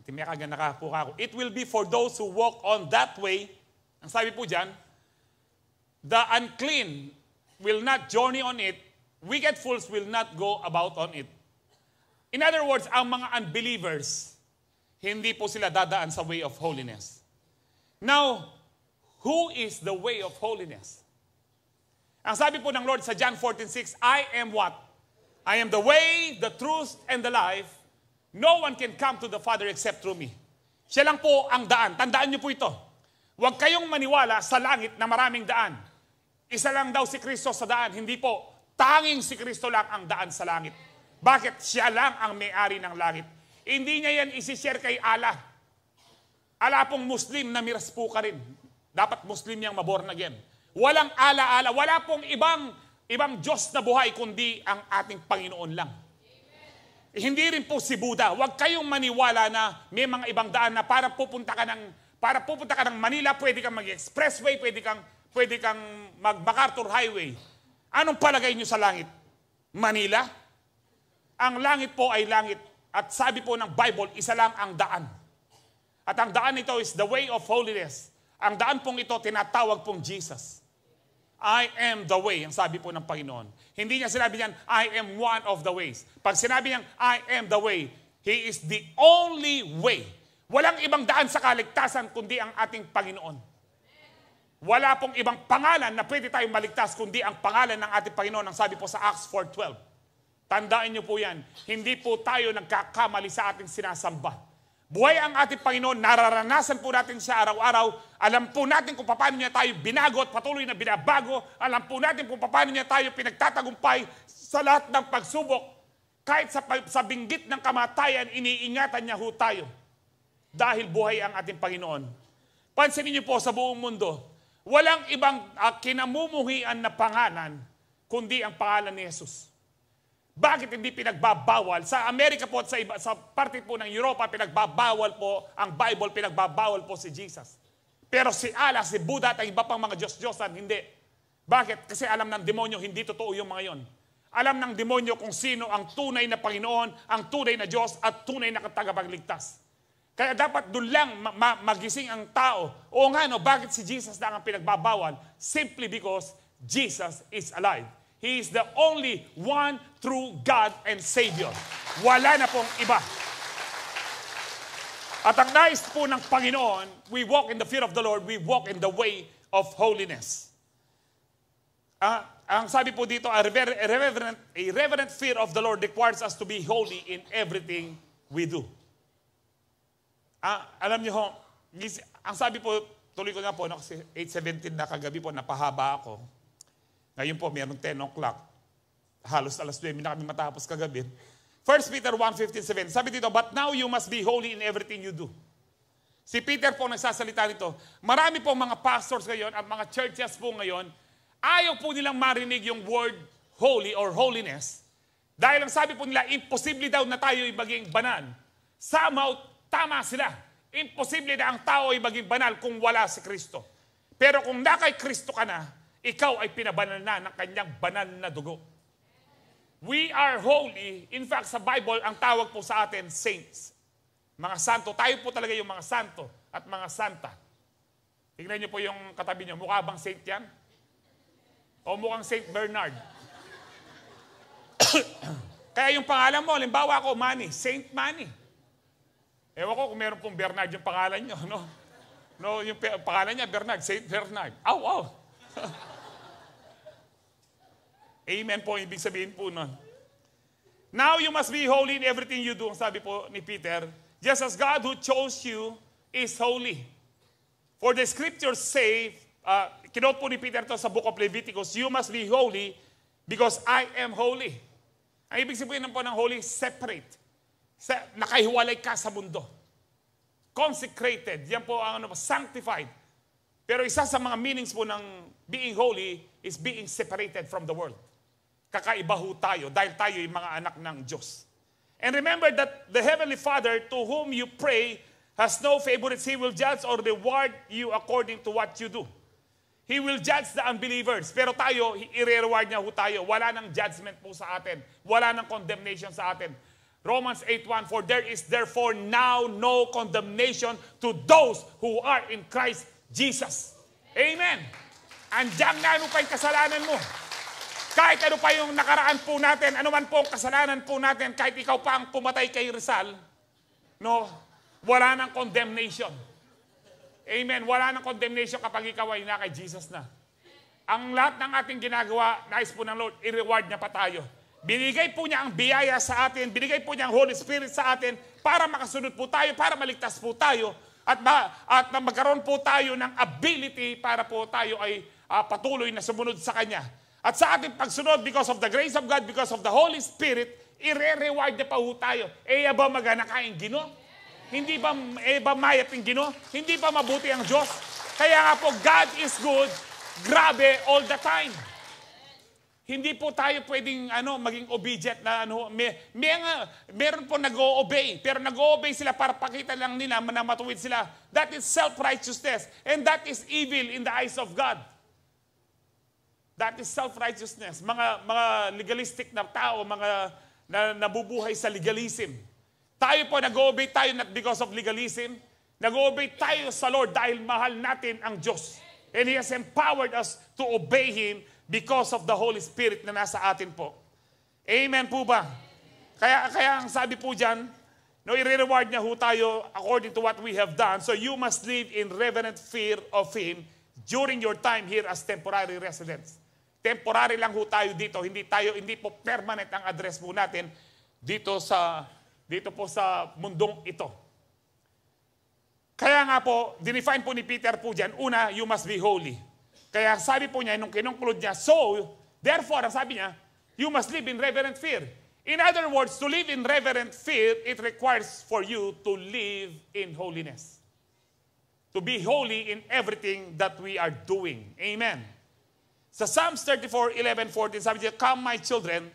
Timiyakagan nakapuka ako. It will be for those who walk on that way. Ang sabi po dyan, the unclean will not journey on it, wicked fools will not go about on it. In other words, ang mga unbelievers, hindi po sila dadaan sa way of holiness. Now, who is the way of holiness? Ang sabi po ng Lord sa John 14:6, I am what? I am the way, the truth, and the life. No one can come to the Father except through me. Siya lang po ang daan. Tandaan niyo po ito. Huwag kayong maniwala sa langit na maraming daan. Isa lang daw si Kristo sa daan. Hindi po. Tanging si Kristo lang ang daan sa langit. Bakit? Siya lang ang may-ari ng langit. Hindi niya yan isi-share kay Allah. Allah pong Muslim na miras po ka rin. Dapat Muslim niyang maborn again. Walang ala-ala. Wala pong ibang Diyos na buhay kundi ang ating Panginoon lang. Hindi rin po si Buddha. Huwag kayong maniwala na may mga ibang daan na para pupunta ka ng Manila, pwede kang mag-expressway, pwede kang mag-MacArthur Highway. Anong palagay nyo sa langit? Manila? Ang langit po ay langit. At sabi po ng Bible, isa lang ang daan. At ang daan ito is the way of holiness. Ang daan pong ito, tinatawag pong Jesus. I am the way, ang sabi po ng Panginoon. Hindi niya sinabi niyan, I am one of the ways. Pag sinabi niyan, I am the way, He is the only way. Walang ibang daan sa kaligtasan kundi ang ating Panginoon. Wala pong ibang pangalan na pwede tayong maligtas kundi ang pangalan ng ating Panginoon, ang sabi po sa Acts 4:12. Tandaan niyo po yan, hindi po tayo nagkakamali sa ating sinasamba. Buhay ang ating Panginoon, nararanasan po natin siya araw-araw. Alam po natin kung paano niya tayo binago at patuloy na binabago. Alam po natin kung paano niya tayo pinagtatagumpay sa lahat ng pagsubok. Kahit sa binggit ng kamatayan, iniingatan niya ho tayo. Dahil buhay ang ating Panginoon. Pansinin niyo po sa buong mundo, walang ibang kinamumuhian na pangalan kundi ang pangalan ni Jesus. Bakit hindi pinagbabawal? Sa Amerika po at sa parte po ng Europa, pinagbabawal po ang Bible, pinagbabawal po si Jesus. Pero si Allah, si Buddha at ang iba pang mga Diyos-Diyosan, hindi. Bakit? Kasi alam ng demonyo, hindi totoo yung mga yon. Alam ng demonyo kung sino ang tunay na Panginoon, ang tunay na Diyos at tunay na tagapagligtas. Kaya dapat doon lang magising ang tao. O nga no, bakit si Jesus lang ang pinagbabawal? Simply because Jesus is alive. He is the only one true God and Savior. Wala na pong iba. At ang nais po ng Panginoon, we walk in the fear of the Lord, we walk in the way of holiness. Ang sabi po dito, a reverent fear of the Lord requires us to be holy in everything we do. Alam niyo ho, ang sabi po, tuloy ko nga po, kasi 8:17 na kagabi po, napahaba ako. Ngayon po, mayroong 10 o'clock. Halos alas 9 na kami matapos kagabi. 1 Peter 1:15-17. Sabi dito, but now you must be holy in everything you do. Si Peter po nagsasalita nito. Marami po mga pastors ngayon at mga churches po ngayon, ayaw po nilang marinig yung word holy or holiness. Dahil ang sabi po nila, imposible daw na tayo maging banal. Somehow, tama sila. Imposible na ang tao ay maging banal kung wala si Kristo. Pero kung na kay Kristo ka na, ikaw ay pinabanal na ng kanyang banal na dugo. We are holy. In fact, sa Bible, ang tawag po sa atin, saints. Mga santo. Tayo po talaga yung mga santo at mga santa. Tingnan niyo po yung katabi niyo. Mukha bang saint yan? O mukhang Saint Bernard. Kaya yung pangalan mo, halimbawa ako, Manny, Saint Manny. Ewan ko kung meron pong Bernard yung pangalan nyo, no? No, yung pangalan niya, Bernard, Saint Bernard. Aw, aw. Amen po, ibig sabihin po nun. Now you must be holy in everything you do, sabi po ni Peter, just as God who chose you is holy. For the scriptures say, kinote po ni Peter to sa book of Leviticus, you must be holy because I am holy. Ang ibig sabihin po ng holy, separate. Nakahiwalay ka sa mundo. Consecrated. Yan po ang sanctified. Pero isa sa mga meanings po ng being holy is being separated from the world. Kakaiba ho tayo dahil tayo yung mga anak ng Diyos. And remember that the Heavenly Father to whom you pray has no favorites. He will judge or reward you according to what you do. He will judge the unbelievers. Pero tayo, i-reward niya ho tayo. Wala nang judgment po sa atin. Wala nang condemnation sa atin. Romans 8:1, for there is therefore now no condemnation to those who are in Christ Jesus. Amen. Andiyan na ano pa yung kasalanan mo. Kahit ano pa yung nakaraan po natin, ano man po ang kasalanan po natin, kahit ikaw pa ang pumatay kay Rizal, no, wala nang condemnation. Amen. Wala nang condemnation kapag ikaw ay na kay Jesus na. Ang lahat ng ating ginagawa, nais po ng Lord, i-reward niya pa tayo. Binigay po niya ang biyaya sa atin, binigay po niya ang Holy Spirit sa atin para makasunod po tayo, para maligtas po tayo, at magkaroon po tayo ng ability para po tayo ay patuloy na sumunod sa Kanya. At sa ating pagsunod, because of the grace of God, because of the Holy Spirit, i-reward niya pa po tayo. Ba magana kaing Gino? Hindi ba mayat ang Gino? Hindi ba mabuti ang Diyos? Kaya nga po, God is good, grabe all the time. Hindi po tayo pwedeng maging obedient na meron po nag-o-obey, pero nag-o-obey sila para pakita lang nila na matuwid sila. That is self-righteousness, and that is evil in the eyes of God. That is self-righteousness. Mga legalistic na tao, mga nabubuhay sa legalism. Tayo po nag-o-obey tayo not because of legalism. Nag-o-obey tayo sa Lord dahil mahal natin ang Diyos. And He has empowered us to obey Him because of the Holy Spirit na nasa atin po. Amen po ba? Kaya ang sabi po dyan, i-reward niya ho tayo according to what we have done. So you must live in reverent fear of Him during your time here as temporary residents. Temporary lang ho tayo dito. Hindi po permanent ang address po natin dito po sa mundong ito. Kaya nga po, dinefine po ni Peter po dyan, una, you must be holy. Kaya sabi po niya, nung kinongklud niya, so, therefore, ang sabi niya, you must live in reverent fear. In other words, to live in reverent fear, it requires for you to live in holiness. To be holy in everything that we are doing. Amen. Sa Psalms 34:11-14, sabi niya, come my children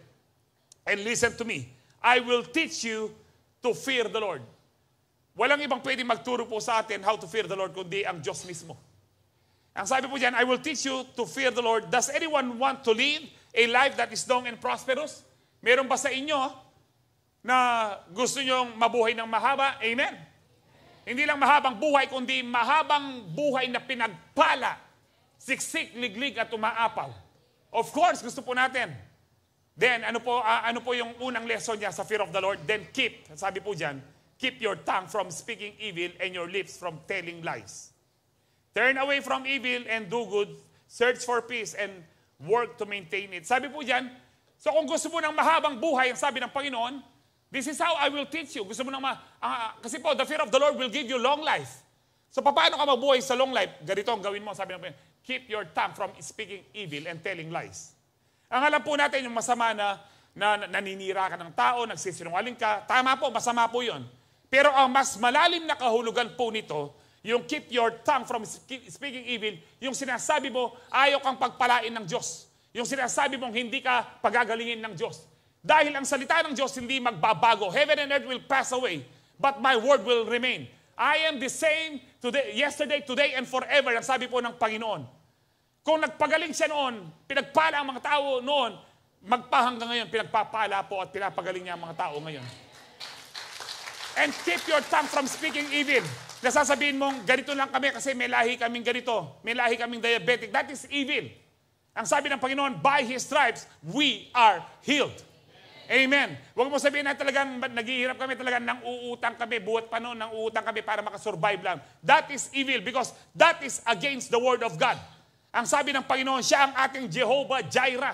and listen to me. I will teach you to fear the Lord. Walang ibang pwedeng magturo po sa atin how to fear the Lord kundi ang Diyos mismo. Ang sabi po dyan, I will teach you to fear the Lord. Does anyone want to live a life that is long and prosperous? Meron ba sa inyo na gusto nyong mabuhay ng mahaba? Amen. Hindi lang mahabang buhay, kundi mahabang buhay na pinagpala, siksik, liglig at umaapaw. Of course, gusto po natin. Then, ano po yung unang lesson niya sa fear of the Lord? Then keep, sabi po dyan, keep your tongue from speaking evil and your lips from telling lies. Turn away from evil and do good. Search for peace and work to maintain it. Sabi po dyan, so kung gusto mo ng mahabang buhay, ang sabi ng Panginoon, this is how I will teach you. Gusto mo ng kasi po, the fear of the Lord will give you long life. So paano ka mabuhay sa long life? Ganito ang gawin mo, sabi ng Panginoon, keep your tongue from speaking evil and telling lies. Ang alam po natin yung masama na naninira ka ng tao, nagsisinungaling ka, tama po, masama po yun. Pero ang mas malalim na kahulugan po nito, yung keep your tongue from speaking evil, yung sinasabi mo, ayaw kang pagpalain ng Diyos. Yung sinasabi mong hindi ka pagagalingin ng Diyos. Dahil ang salita ng Diyos hindi magbabago. Heaven and earth will pass away, but my word will remain. I am the same today, yesterday, today, and forever. Ang sabi po ng Panginoon. Kung nagpagaling siya noon, pinagpala ang mga tao noon, magpahanggang ngayon, pinagpapala po at pinapagaling niya ang mga tao ngayon. And keep your tongue from speaking evil. Nasasabihin mong, ganito lang kami kasi may lahi kaming ganito. May lahi kaming diabetic. That is evil. Ang sabi ng Panginoon, by His stripes, we are healed. Amen. Huwag mo sabihin na talagang naghihirap kami, talagang nang uutang kami, buhat pa noon, nang uutang kami para makasurvive lang. That is evil because that is against the Word of God. Ang sabi ng Panginoon, siya ang ating Jehovah Jireh.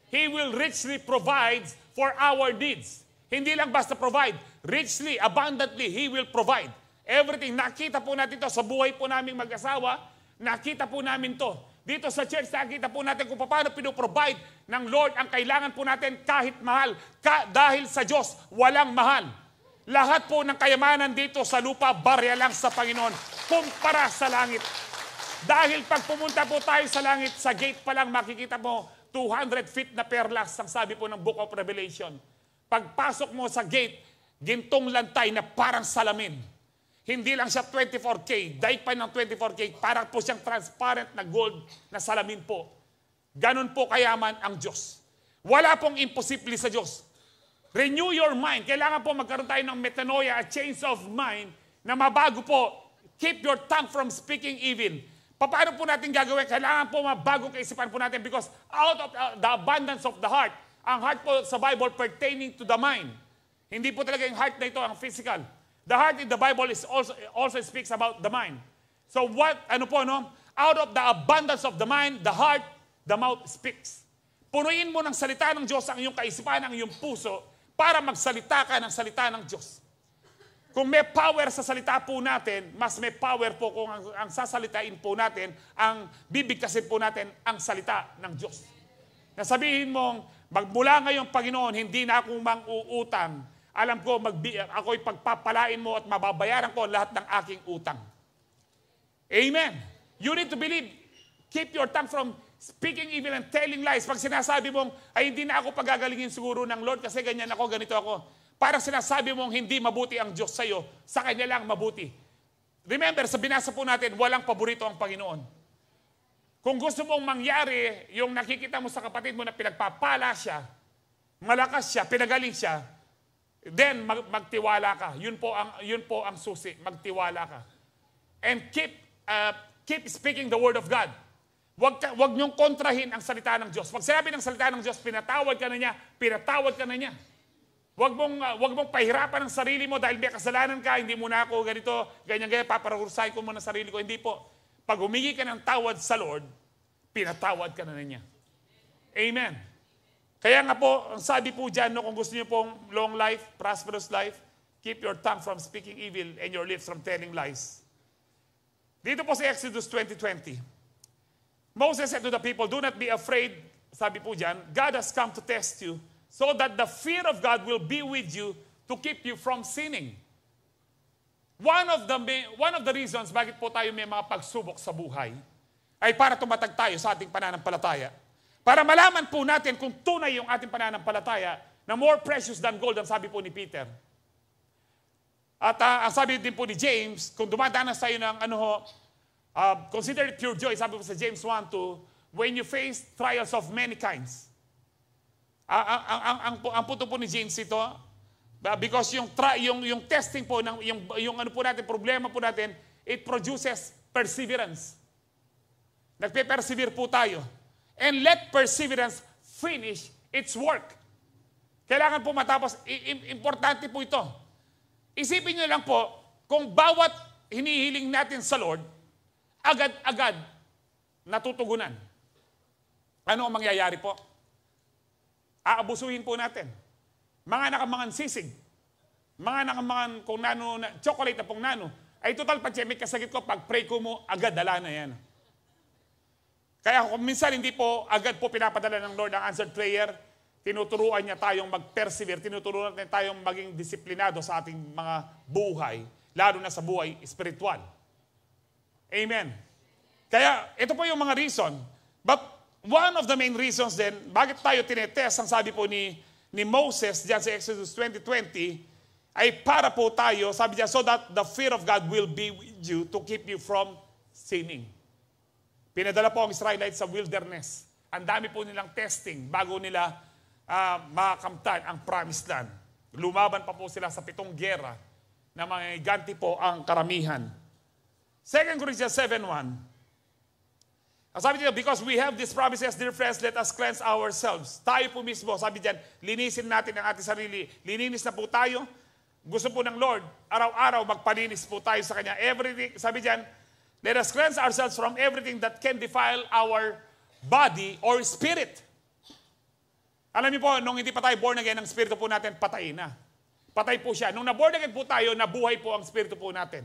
He will richly provide for our needs. Hindi lang basta provide, richly, abundantly, He will provide. Everything, nakita po natin to sa buhay po naming mag-asawa, nakita po namin to. Dito sa church, nakita po natin kung paano pinoprovide ng Lord ang kailangan po natin kahit mahal. Dahil sa Diyos, walang mahal. Lahat po ng kayamanan dito sa lupa, barya lang sa Panginoon, kumpara sa langit. Dahil pag pumunta po tayo sa langit, sa gate pa lang makikita mo 200 feet na perlas, ang sabi po ng Book of Revelation. Pagpasok mo sa gate, gintong lantay na parang salamin. Hindi lang siya 24K, daig pa ng 24K, parang po siyang transparent na gold na salamin po. Ganon po kayaman ang Diyos. Wala pong imposible sa Diyos. Renew your mind. Kailangan po magkaroon tayo ng metanoia, a change of mind, na mabago po. Keep your tongue from speaking evil. Paano po natin gagawin? Kailangan po mabago kaisipan po natin because out of the abundance of the heart, ang heart po sa Bible pertaining to the mind. Hindi po talaga yung heart na ito, ang physical. The heart in the Bible is also speaks about the mind. So out of the abundance of the mind, the heart, the mouth speaks. Punuin mo ng salita ng Diyos ang iyong kaisipan, ang iyong puso, para magsalita ka ng salita ng Diyos. Kung may power sa salita po natin, mas may power po kung ang sasalitain po natin, ang bibigkasin po natin ang salita ng Diyos. Nasabihin mong, magmula ngayong Panginoon, hindi na akong mang-uutang. Alam ko, ako'y pagpapalain mo at mababayaran ko lahat ng aking utang. Amen. You need to believe. Keep your tongue from speaking evil and telling lies. Pag sinasabi mong, ay hindi na ako pagagalingin siguro ng Lord kasi ganyan ako, ganito ako. Parang sinasabi mong hindi mabuti ang Diyos sa'yo, sa Kanya lang mabuti. Remember, sa binasa po natin, walang paborito ang Panginoon. Kung gusto mong mangyari, yung nakikita mo sa kapatid mo na pinagpapala siya, malakas siya, pinagaling siya, then magtiwala ka. Yun po ang susi, magtiwala ka. And keep speaking the word of God. Wag niyong kontrahin ang salita ng Diyos. Pag sinabi ng salita ng Diyos, pinatawad ka na niya, pinatawad ka na niya. Wag mong pahirapan ang sarili mo dahil may kasalanan ka, hindi mo na ako ganito, ganyan, paparusahin ko muna sarili ko. Hindi po. Pag humingi ka ng tawad sa Lord, pinatawad ka na niya. Amen. Kaya nga po, ang sabi po dyan, kung gusto niyo pong long life, prosperous life, keep your tongue from speaking evil and your lips from telling lies. Dito po sa Exodus 20:20, Moses said to the people, do not be afraid, sabi po dyan, God has come to test you so that the fear of God will be with you to keep you from sinning. One of the reasons bakit po tayo may mga pagsubok sa buhay ay para tumatag tayo sa ating pananampalataya. Para malaman po natin kung tunay yung ating pananampalataya na more precious than gold, ang sabi po ni Peter. At ang sabi din po ni James, kung dumadanas tayo ng consider it pure joy, sabi po sa James 1:2, when you face trials of many kinds. Ang punto po ni James ito, because yung testing po, yung ano po natin, problema po natin, it produces perseverance. Nagpe-persevere po tayo. And let perseverance finish its work. Kailangan po matapos. Importante po ito. Isipin nyo lang po, kung bawat hinihiling natin sa Lord, agad-agad natutugunan. Ano ang mangyayari po? Aabusuhin po natin. Mga nakamangan sisig, mga nakamangan kung nano, chocolate na pong nano, ay total pandemic kasagit ko, pag pray ko mo, agad dala na yan. Kaya kung minsan hindi po agad po pinapadala ng Lord ang answered prayer, tinuturuan niya tayong mag-persevere, tinuturuan niya tayong maging disiplinado sa ating mga buhay, lalo na sa buhay espiritual. Amen. Kaya ito po yung mga reason. But one of the main reasons then, bakit tayo tinetest, ang sabi po ni Moses diyan sa Exodus 20:20, ay para po tayo, sabi niya, so that the fear of God will be with you to keep you from sinning. Pinadala po ang Israelites sa wilderness. Ang dami po nilang testing bago nila makakamtan ang promised land. Lumaban pa po sila sa 7 gera na mangiganti po ang karamihan. 2 Corinthians 7:1, Sabi dito, because we have these promises, dear friends, let us cleanse ourselves. Tayo po mismo, sabi diyan, linisin natin ang ating sarili. Lininis na po tayo. Gusto po ng Lord, araw-araw magpalinis po tayo sa Kanya. Everything, sabi diyan, let us cleanse ourselves from everything that can defile our body or spirit. Alam niyo po, nung hindi pa tayo born again, ang spirito po natin patay na. Patay po siya. Nung na-born again po tayo, nabuhay po ang spirito po natin.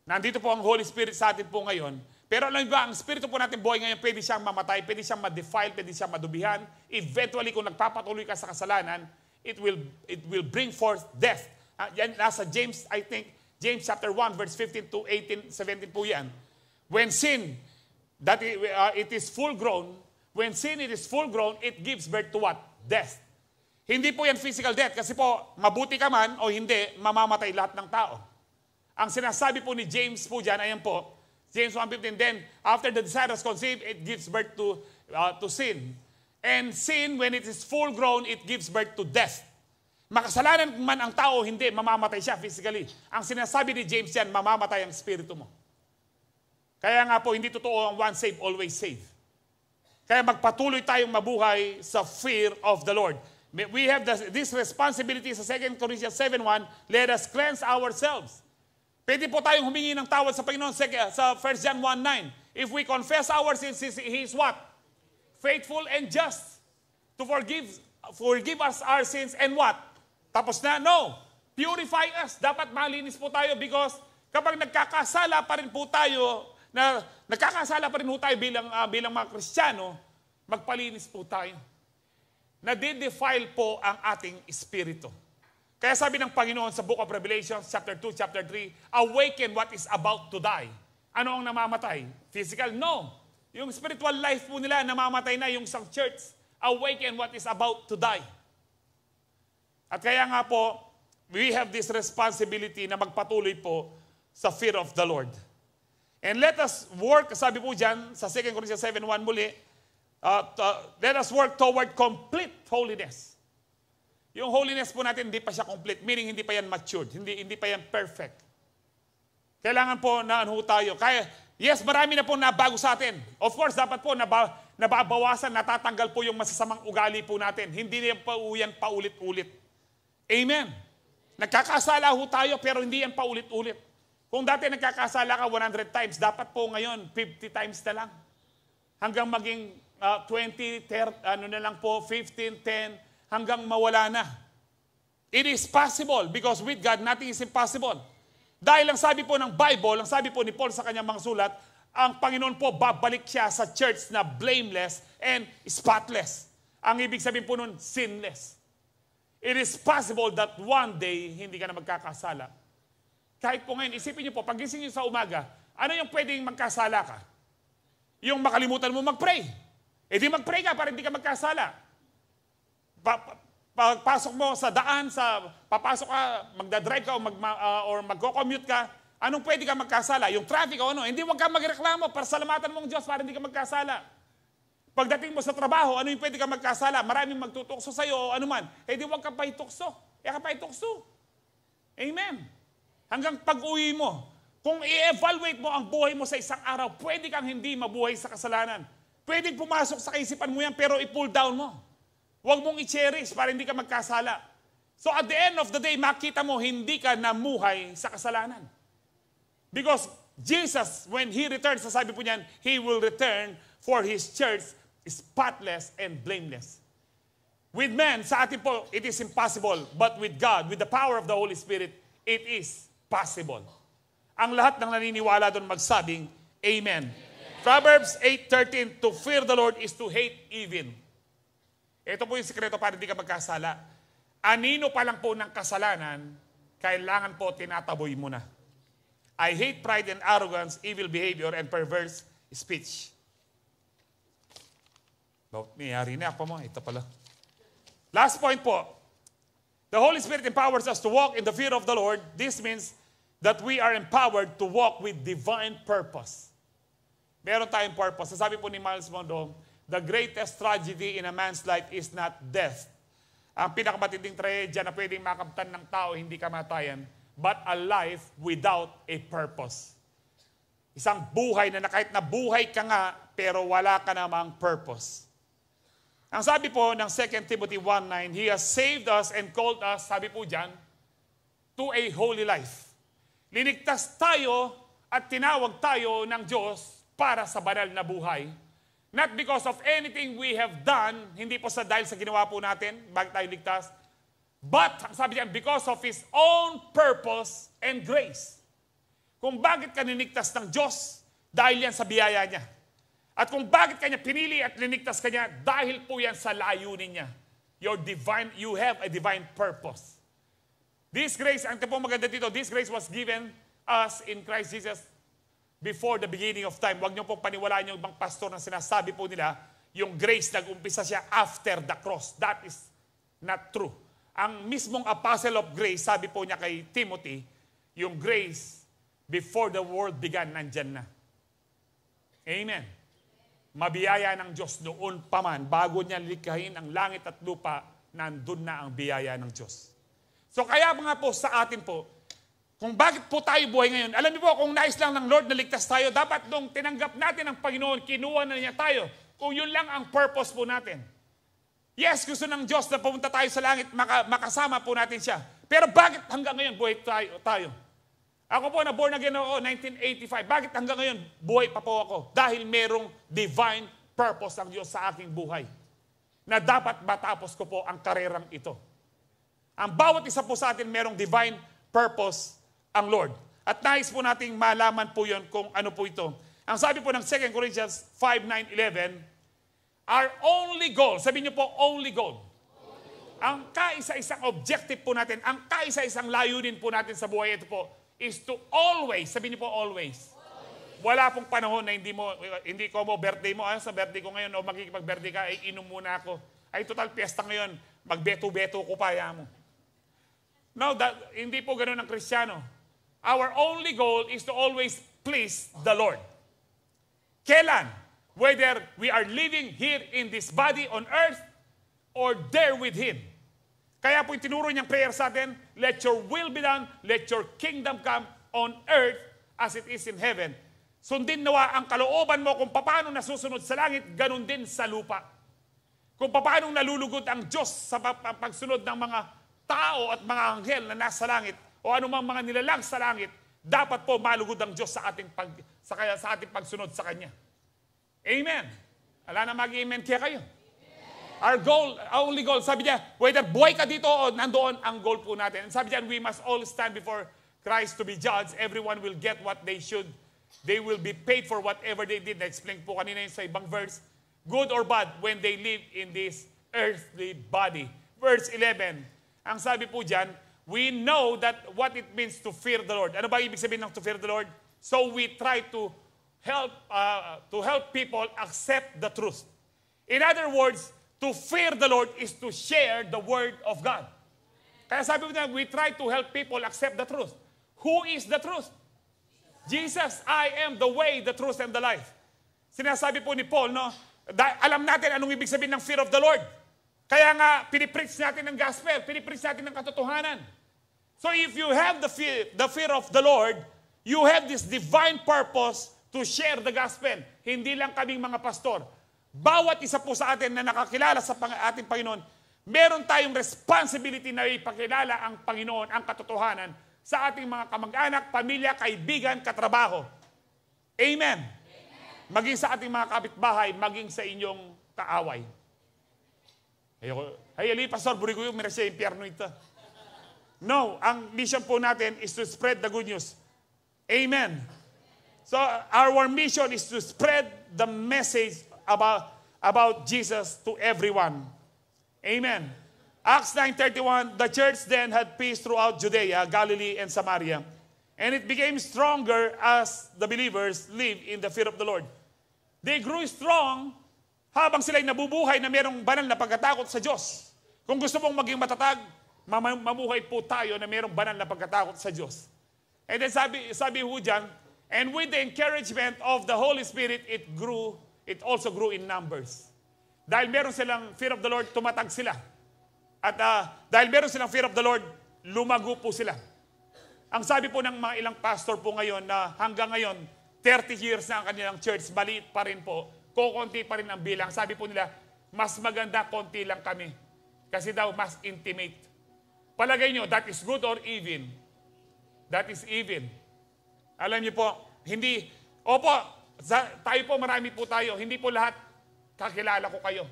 Nandito po ang Holy Spirit sa atin po ngayon. Pero alam niyo ba, ang spirito po natin buhay ngayon, pwede siyang mamatay, pwede siyang ma-defile, pwede siyang madubihan. Eventually, kung nagpapatuloy ka sa kasalanan, it will bring forth death. Yan, nasa James, I think, James chapter 1, verse 15 to 18, 17 po yan. When sin, it is full grown, when sin it is full grown, it gives birth to what? Death. Hindi po yan physical death, kasi po, mabuti ka man o hindi, mamamatay lahat ng tao. Ang sinasabi po ni James po dyan, ayan po, James 1:15, then after the desire is conceived, it gives birth to sin. And sin, when it is full grown, it gives birth to death. Makasalanan man ang tao, hindi, mamamatay siya physically. Ang sinasabi ni James yan, mamamatay ang spirito mo. Kaya nga po, hindi totoo ang once saved, always saved. Kaya magpatuloy tayong mabuhay sa fear of the Lord. We have this responsibility sa 2 Corinthians 7:1, let us cleanse ourselves. Pwede po tayong humingi ng tawad sa Panginoon sa 1 John 1:9. If we confess our sins, He is what? Faithful and just to forgive us our sins and what? Tapos na? No. Purify us. Dapat malinis po tayo because kapag nagkakasala pa rin po tayo, bilang mga Kristiyano, magpalinis po tayo. Nadidefile po ang ating espiritu. Kaya sabi ng Panginoon sa Book of Revelation, chapter 2, chapter 3, awaken what is about to die. Ano ang namamatay? Physical? No. Yung spiritual life po nila, namamatay na yung isang church. Awaken what is about to die. At kaya nga po, we have this responsibility na magpatuloy po sa fear of the Lord. And let us work, sabi po dyan, sa 2 Corinthians 7:1 muli, let us work toward complete holiness. Yung holiness po natin, hindi pa siya complete. Meaning, hindi pa yan matured. Hindi pa yan perfect. Kailangan po na ano tayo. Kaya, yes, marami na po nabago sa atin. Of course, dapat po nababawasan, natatanggal po yung masasamang ugali po natin. Hindi na yan paulit-ulit. Amen. Nagkakasala ho tayo, pero hindi yan paulit-ulit. Kung dati nagkakasala ka 100 times, dapat po ngayon, 50 times na lang. Hanggang maging 20, 30, 15, 10, hanggang mawala na. It is possible because with God, nothing is impossible. Dahil ang sabi po ng Bible, ang sabi po ni Paul sa kanyang mga sulat, ang Panginoon po babalik siya sa church na blameless and spotless. Ang ibig sabihin po nun, sinless. It is possible that one day, hindi ka na magkakasala. Kahit po ngayon, isipin niyo po, pagising niyo sa umaga, ano yung pwedeng magkasala ka? Yung makalimutan mo mag-pray. E di mag-pray ka para hindi ka magkasala. Pagpasok mo sa daan, papasok ka, magdadrive ka or magko-commute ka, anong pwede ka magkasala? Yung traffic o ano? Hindi, wag ka magreklamo para salamatan mong Diyos para hindi ka magkasala. Pagdating mo sa trabaho, ano yung pwede ka magkasala? Maraming magtutukso sa'yo o ano man. Eh di wag ka pa itukso. Ka pa itukso. Amen. Hanggang pag-uwi mo. Kung i-evaluate mo ang buhay mo sa isang araw, pwede kang hindi mabuhay sa kasalanan. Pwedeng pumasok sa kaisipan mo yan, pero i-pull down mo. Huwag mong i-cherish para hindi ka magkasala. So at the end of the day, makita mo, hindi ka namuhay sa kasalanan. Because Jesus, when He returns, sabi po niyan, He will return for His church spotless and blameless. With men, sa atin po, it is impossible. But with God, with the power of the Holy Spirit, it is possible. Ang lahat ng naniniwala doon magsabing, Amen. Proverbs 8:13, to fear the Lord is to hate evil. Ito po yung sikreto para hindi ka magkasala. Anino pa lang po ng kasalanan, kailangan po tinataboy mo na. I hate pride and arrogance, evil behavior, and perverse speech. Mayari na ako mo. Ito pala. Last point po. The Holy Spirit empowers us to walk in the fear of the Lord. This means that we are empowered to walk with divine purpose. Meron tayong purpose. Sabi po ni Miles Monroe, the greatest tragedy in a man's life is not death. Ang pinakamatinding trahedya na pwedeng makamtan ng tao, hindi kamatayan, but a life without a purpose. Isang buhay na kahit na buhay ka nga, pero wala ka namang purpose. Ang sabi po ng 2 Timothy 1:9, He has saved us and called us, sabi po dyan, to a holy life. Linigtas tayo at tinawag tayo ng Diyos para sa banal na buhay. Not because of anything we have done, hindi po dahil sa ginawa po natin, bakit tayo ligtas, but, sabi diyan, because of His own purpose and grace. Kung bakit ka niligtas ng Diyos, dahil yan sa biyaya niya. At kung bakit kanya pinili at linigtas kanya, dahil po yan sa layunin niya. You have a divine purpose. This grace, ang po maganda dito, this grace was given us in Christ Jesus before the beginning of time. Huwag niyo pong paniwalaan yung ibang pastor na sinasabi po nila, yung grace nag-umpisa siya after the cross. That is not true. Ang mismong apostle of grace, sabi po niya kay Timothy, yung grace before the world began, nandyan na. Amen. Mabiyaya ng Diyos noon pa man, bago niya likhain ang langit at lupa, nandun na ang biyaya ng Diyos. So kaya mga po sa atin po, kung bakit po tayo buhay ngayon, alam niyo po, kung nais lang ng Lord na ligtas tayo, dapat nung tinanggap natin ang Panginoon, kinuha na niya tayo. Kung yun lang ang purpose po natin. Yes, gusto ng Diyos na pumunta tayo sa langit, makasama po natin siya. Pero bakit hanggang ngayon buhay tayo? Ako po na born again ako, 1985. Bakit hanggang ngayon buhay pa po ako? Dahil merong divine purpose ang Diyos sa aking buhay. Na dapat matapos ko po ang karerang ito. Ang bawat isa po sa atin merong divine purpose ang Lord. At nais po nating malaman po yun kung ano po ito. Ang sabi po ng 2 Corinthians 5:9-11, our only goal, sabihin niyo po only goal. Ang kaisa-isang objective po natin, ang kaisa-isang layunin po natin sa buhay ito po, is to always, sabihin niyo po always. Wala pong panahon na hindi ko mo birthday mo, sa birthday ko ngayon, o magkikipag-birthday ka, ay inom muna ako. Ay total piyesta ngayon, magbeto-beto ko pa, mo. No, hindi po ganun ang Kristiyano. Our only goal is to always please the Lord. Kailan? Whether we are living here in this body on earth or there with Him. Kaya po itinuro niyang prayer sa atin, let your will be done, let your kingdom come on earth as it is in heaven. Sundin nawa ang kalooban mo kung paano nasusunod sa langit, ganun din sa lupa. Kung paano nalulugod ang Diyos sa pagsunod ng mga tao at mga anghel na nasa langit o anumang mga nilalang sa langit, dapat po malugod ang Diyos sa ating pagsunod sa Kanya. Amen. Ala na mag-amen kaya kayo. Our goal, our only goal, sabi niya, whether buhay ka dito o nandoon ang goal po natin. And sabi niya, we must all stand before Christ to be judged. Everyone will get what they should. They will be paid for whatever they did. Na-explain po kanina yun sa ibang verse. Good or bad when they live in this earthly body. Verse 11, ang sabi po dyan, we know that what it means to fear the Lord. Ano ba ibig sabihin ng to fear the Lord? So we try to help people accept the truth. In other words, to fear the Lord is to share the Word of God. Kaya sabi mo na, we try to help people accept the truth. Who is the truth? Jesus, I am the way, the truth, and the life. Sinasabi po ni Paul, no? Alam natin anong ibig sabihin ng fear of the Lord. Kaya nga, pinipreach natin ng gospel, pinipreach natin ng katotohanan. So if you have the fear of the Lord, you have this divine purpose to share the gospel. Hindi lang kaming mga pastor. Bawat isa po sa atin na nakakilala sa ating Panginoon, meron tayong responsibility na ipakilala ang Panginoon, ang katotohanan sa ating mga kamag-anak, pamilya, kaibigan, katrabaho. Amen. Maging sa ating mga kapitbahay, maging sa inyong kaaway. Ay, Pastor, buri ko yung merasya impyerno ito. No, ang mission po natin is to spread the good news. Amen. So, our mission is to spread the message about Jesus to everyone. Amen. Acts 9:31, the church then had peace throughout Judea, Galilee, and Samaria. And it became stronger as the believers lived in the fear of the Lord. They grew strong habang sila'y nabubuhay na mayroong banal na pagkatakot sa Diyos. Kung gusto mong maging matatag, mamuhay po tayo na mayroong banal na pagkatakot sa Diyos. And then sabi ho dyan, and with the encouragement of the Holy Spirit, it also grew in numbers. Dahil meron silang fear of the Lord, tumatag sila. At dahil meron silang fear of the Lord, lumago po sila. Ang sabi po ng mga ilang pastor po ngayon na hanggang ngayon, 30 years na ang kanilang church, maliit pa rin po. Kukunti pa rin ang bilang. Sabi po nila, mas maganda konti lang kami. Kasi daw, mas intimate. Palagay nyo, that is good or evil? That is evil. Alam niyo po, hindi, tayo po, marami po tayo. Hindi po lahat kakilala ko kayo.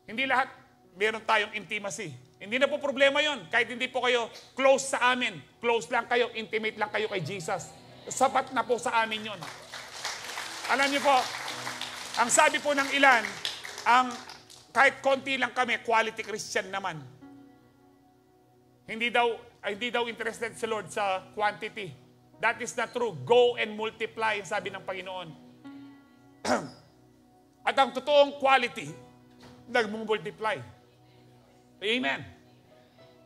Hindi lahat meron tayong intimacy. Hindi na po problema yon. Kahit hindi po kayo close sa amin. Close lang kayo, intimate lang kayo kay Jesus. Sapat na po sa amin yon. Alam niyo po, ang sabi po ng ilan, kahit konti lang kami, quality Christian naman. Hindi daw interested sa Lord sa quantity. That is not true. Go and multiply, sabi ng Panginoon. At ang totoong quality, nag-multiply. Amen.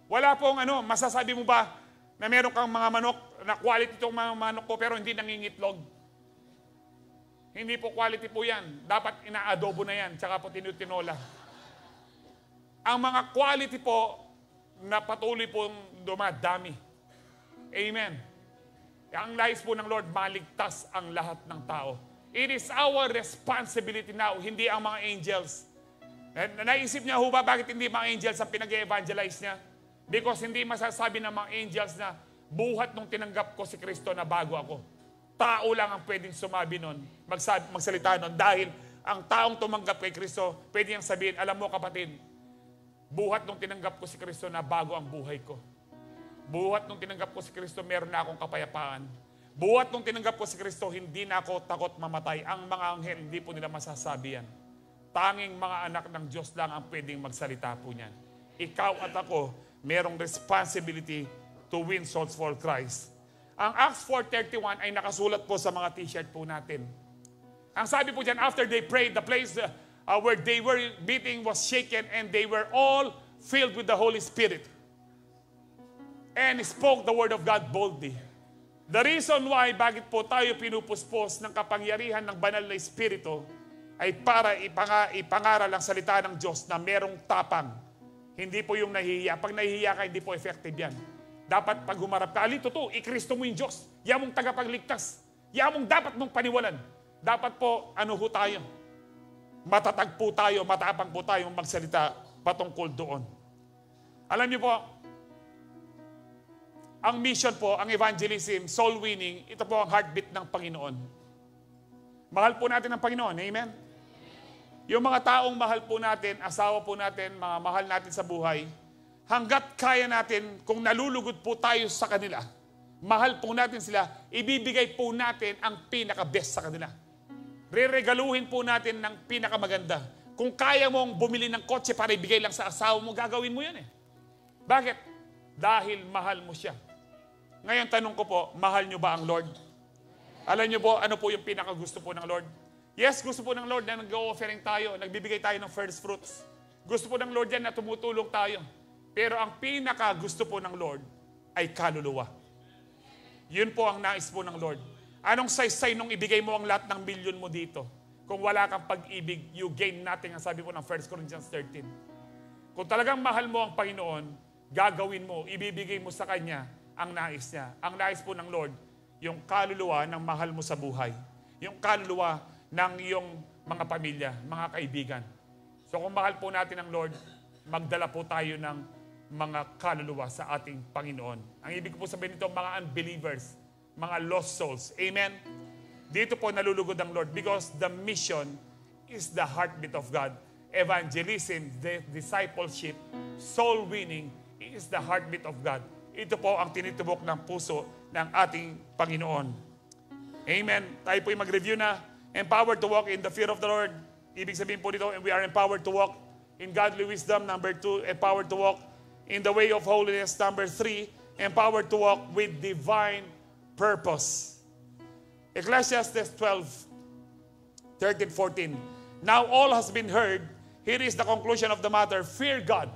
Wala pong masasabi mo ba na meron kang mga manok, na quality itong mga manok ko pero hindi nangingitlog. Hindi po quality po yan. Dapat ina-adobo na yan, tsaka po tinutinola. Ang mga quality po, na patuloy pong dumadami. Amen. Ang nais po ng Lord, maligtas ang lahat ng tao. It is our responsibility now, hindi ang mga angels. Naisip niya ho ba bakit hindi mga angels ang pinag-evangelize niya? Because hindi masasabi ng mga angels na buhat nung tinanggap ko si Kristo na bago ako. Tao lang ang pwedeng sumabi nun, magsalita nun. Dahil ang taong tumanggap kay Kristo, pwede niyang sabihin, alam mo kapatid, buhat nung tinanggap ko si Kristo na bago ang buhay ko. Buhat nung tinanggap ko si Kristo, meron na akong kapayapaan. Buhat nung tinanggap ko si Kristo, hindi na ako takot mamatay. Ang mga anghel, hindi po nila masasabi yan. Tanging mga anak ng Diyos lang ang pwedeng magsalita po niyan. Ikaw at ako, merong responsibility to win souls for Christ. Ang Acts 4:31 ay nakasulat po sa mga t-shirt po natin. Ang sabi po dyan, after they prayed, the place where they were meeting was shaken and they were all filled with the Holy Spirit and spoke the word of God boldly. The reason why, bakit po tayo pinupuspos ng kapangyarihan ng banal na Espiritu ay para ipangaral ang salita ng Diyos na merong tapang. Hindi po yung nahihiya. Pag nahihiya ka, hindi po effective yan. Dapat pag humarap ka, to, ikristo mo yung Diyos. Yan mong tagapagligtas. Yan mong dapat mong paniwalan. Dapat po, ho tayo? Matatag po tayo, matapang po tayo magsalita patungkol doon. Alam niyo po, ang mission po, ang evangelism, soul winning, ito po ang heartbeat ng Panginoon. Mahal po natin ang Panginoon, amen? Yung mga taong mahal po natin, asawa po natin, mga mahal natin sa buhay, hanggat kaya natin, kung nalulugod po tayo sa kanila, mahal po natin sila, ibibigay po natin ang pinaka-best sa kanila. Reregaluhin po natin ng pinakamaganda. Kung kaya mong bumili ng kotse para ibigay lang sa asawa mo, gagawin mo yan eh. Bakit? Dahil mahal mo siya. Ngayon tanong ko po, mahal nyo ba ang Lord? Alam nyo po, ano po yung pinakagusto po ng Lord? Yes, gusto po ng Lord na nag-offering tayo, nagbibigay tayo ng first fruits. Gusto po ng Lord yan na tumutulong tayo. Pero ang pinakagusto po ng Lord ay kaluluwa. Yun po ang nais po ng Lord. Anong saysay nung ibigay mo ang lahat ng milyon mo dito? Kung wala kang pag-ibig, you gain nothing. Ang sabi po ng 1 Corinthians 13. Kung talagang mahal mo ang Panginoon, gagawin mo, ibibigay mo sa Kanya ang nais niya. Ang nais po ng Lord, yung kaluluwa ng mahal mo sa buhay. Yung kaluluwa ng iyong mga pamilya, mga kaibigan. So kung mahal po natin ang Lord, magdala po tayo ng mga kaluluwa sa ating Panginoon. Ang ibig po sabihin nito, mga unbelievers, mga lost souls. Amen? Dito po nalulugod ang Lord because the mission is the heartbeat of God. Evangelism, discipleship, soul winning is the heartbeat of God. Ito po ang tinitubok ng puso ng ating Panginoon. Amen. Tayo po yung mag-review na. Empowered to walk in the fear of the Lord. Ibig sabihin po dito, we are empowered to walk in godly wisdom. Number 2, empowered to walk in the way of holiness. Number 3, empowered to walk with divine purpose. Ecclesiastes 12:13-14. Now all has been heard. Here is the conclusion of the matter. Fear God.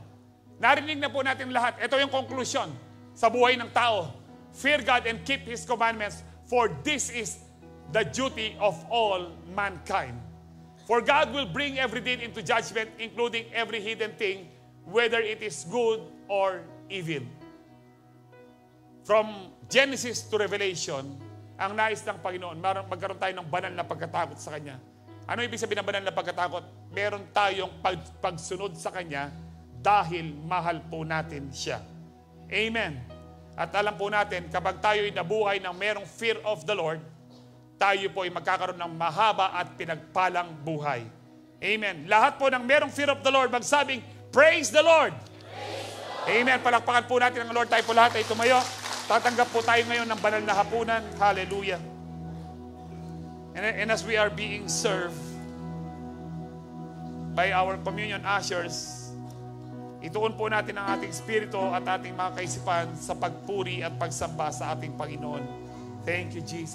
Narinig na po natin lahat. Ito yung conclusion sa buhay ng tao. Fear God and keep His commandments, for this is the duty of all mankind. For God will bring every deed into judgment, including every hidden thing, whether it is good or evil. From Genesis to Revelation, ang nais ng Panginoon, magkaroon tayo ng banal na pagkatakot sa Kanya. Ano ibig sabihin ng banal na pagkatakot? Meron tayong pagsunod sa Kanya dahil mahal po natin siya. Amen. At alam po natin, kapag tayo'y nabuhay ng merong fear of the Lord, tayo po ay magkakaroon ng mahaba at pinagpalang buhay. Amen. Lahat po ng merong fear of the Lord, magsabing, Praise the Lord! Praise the Lord. Amen. Palakpakan po natin ang Lord. Tayo po lahat ay tumayo. Tatanggap po tayo ngayon ng banal na hapunan. Hallelujah. And as we are being served by our communion ushers, ituon po natin ang ating spirito at ating mga kaisipan sa pagpuri at pagsamba sa ating Panginoon. Thank you, Jesus.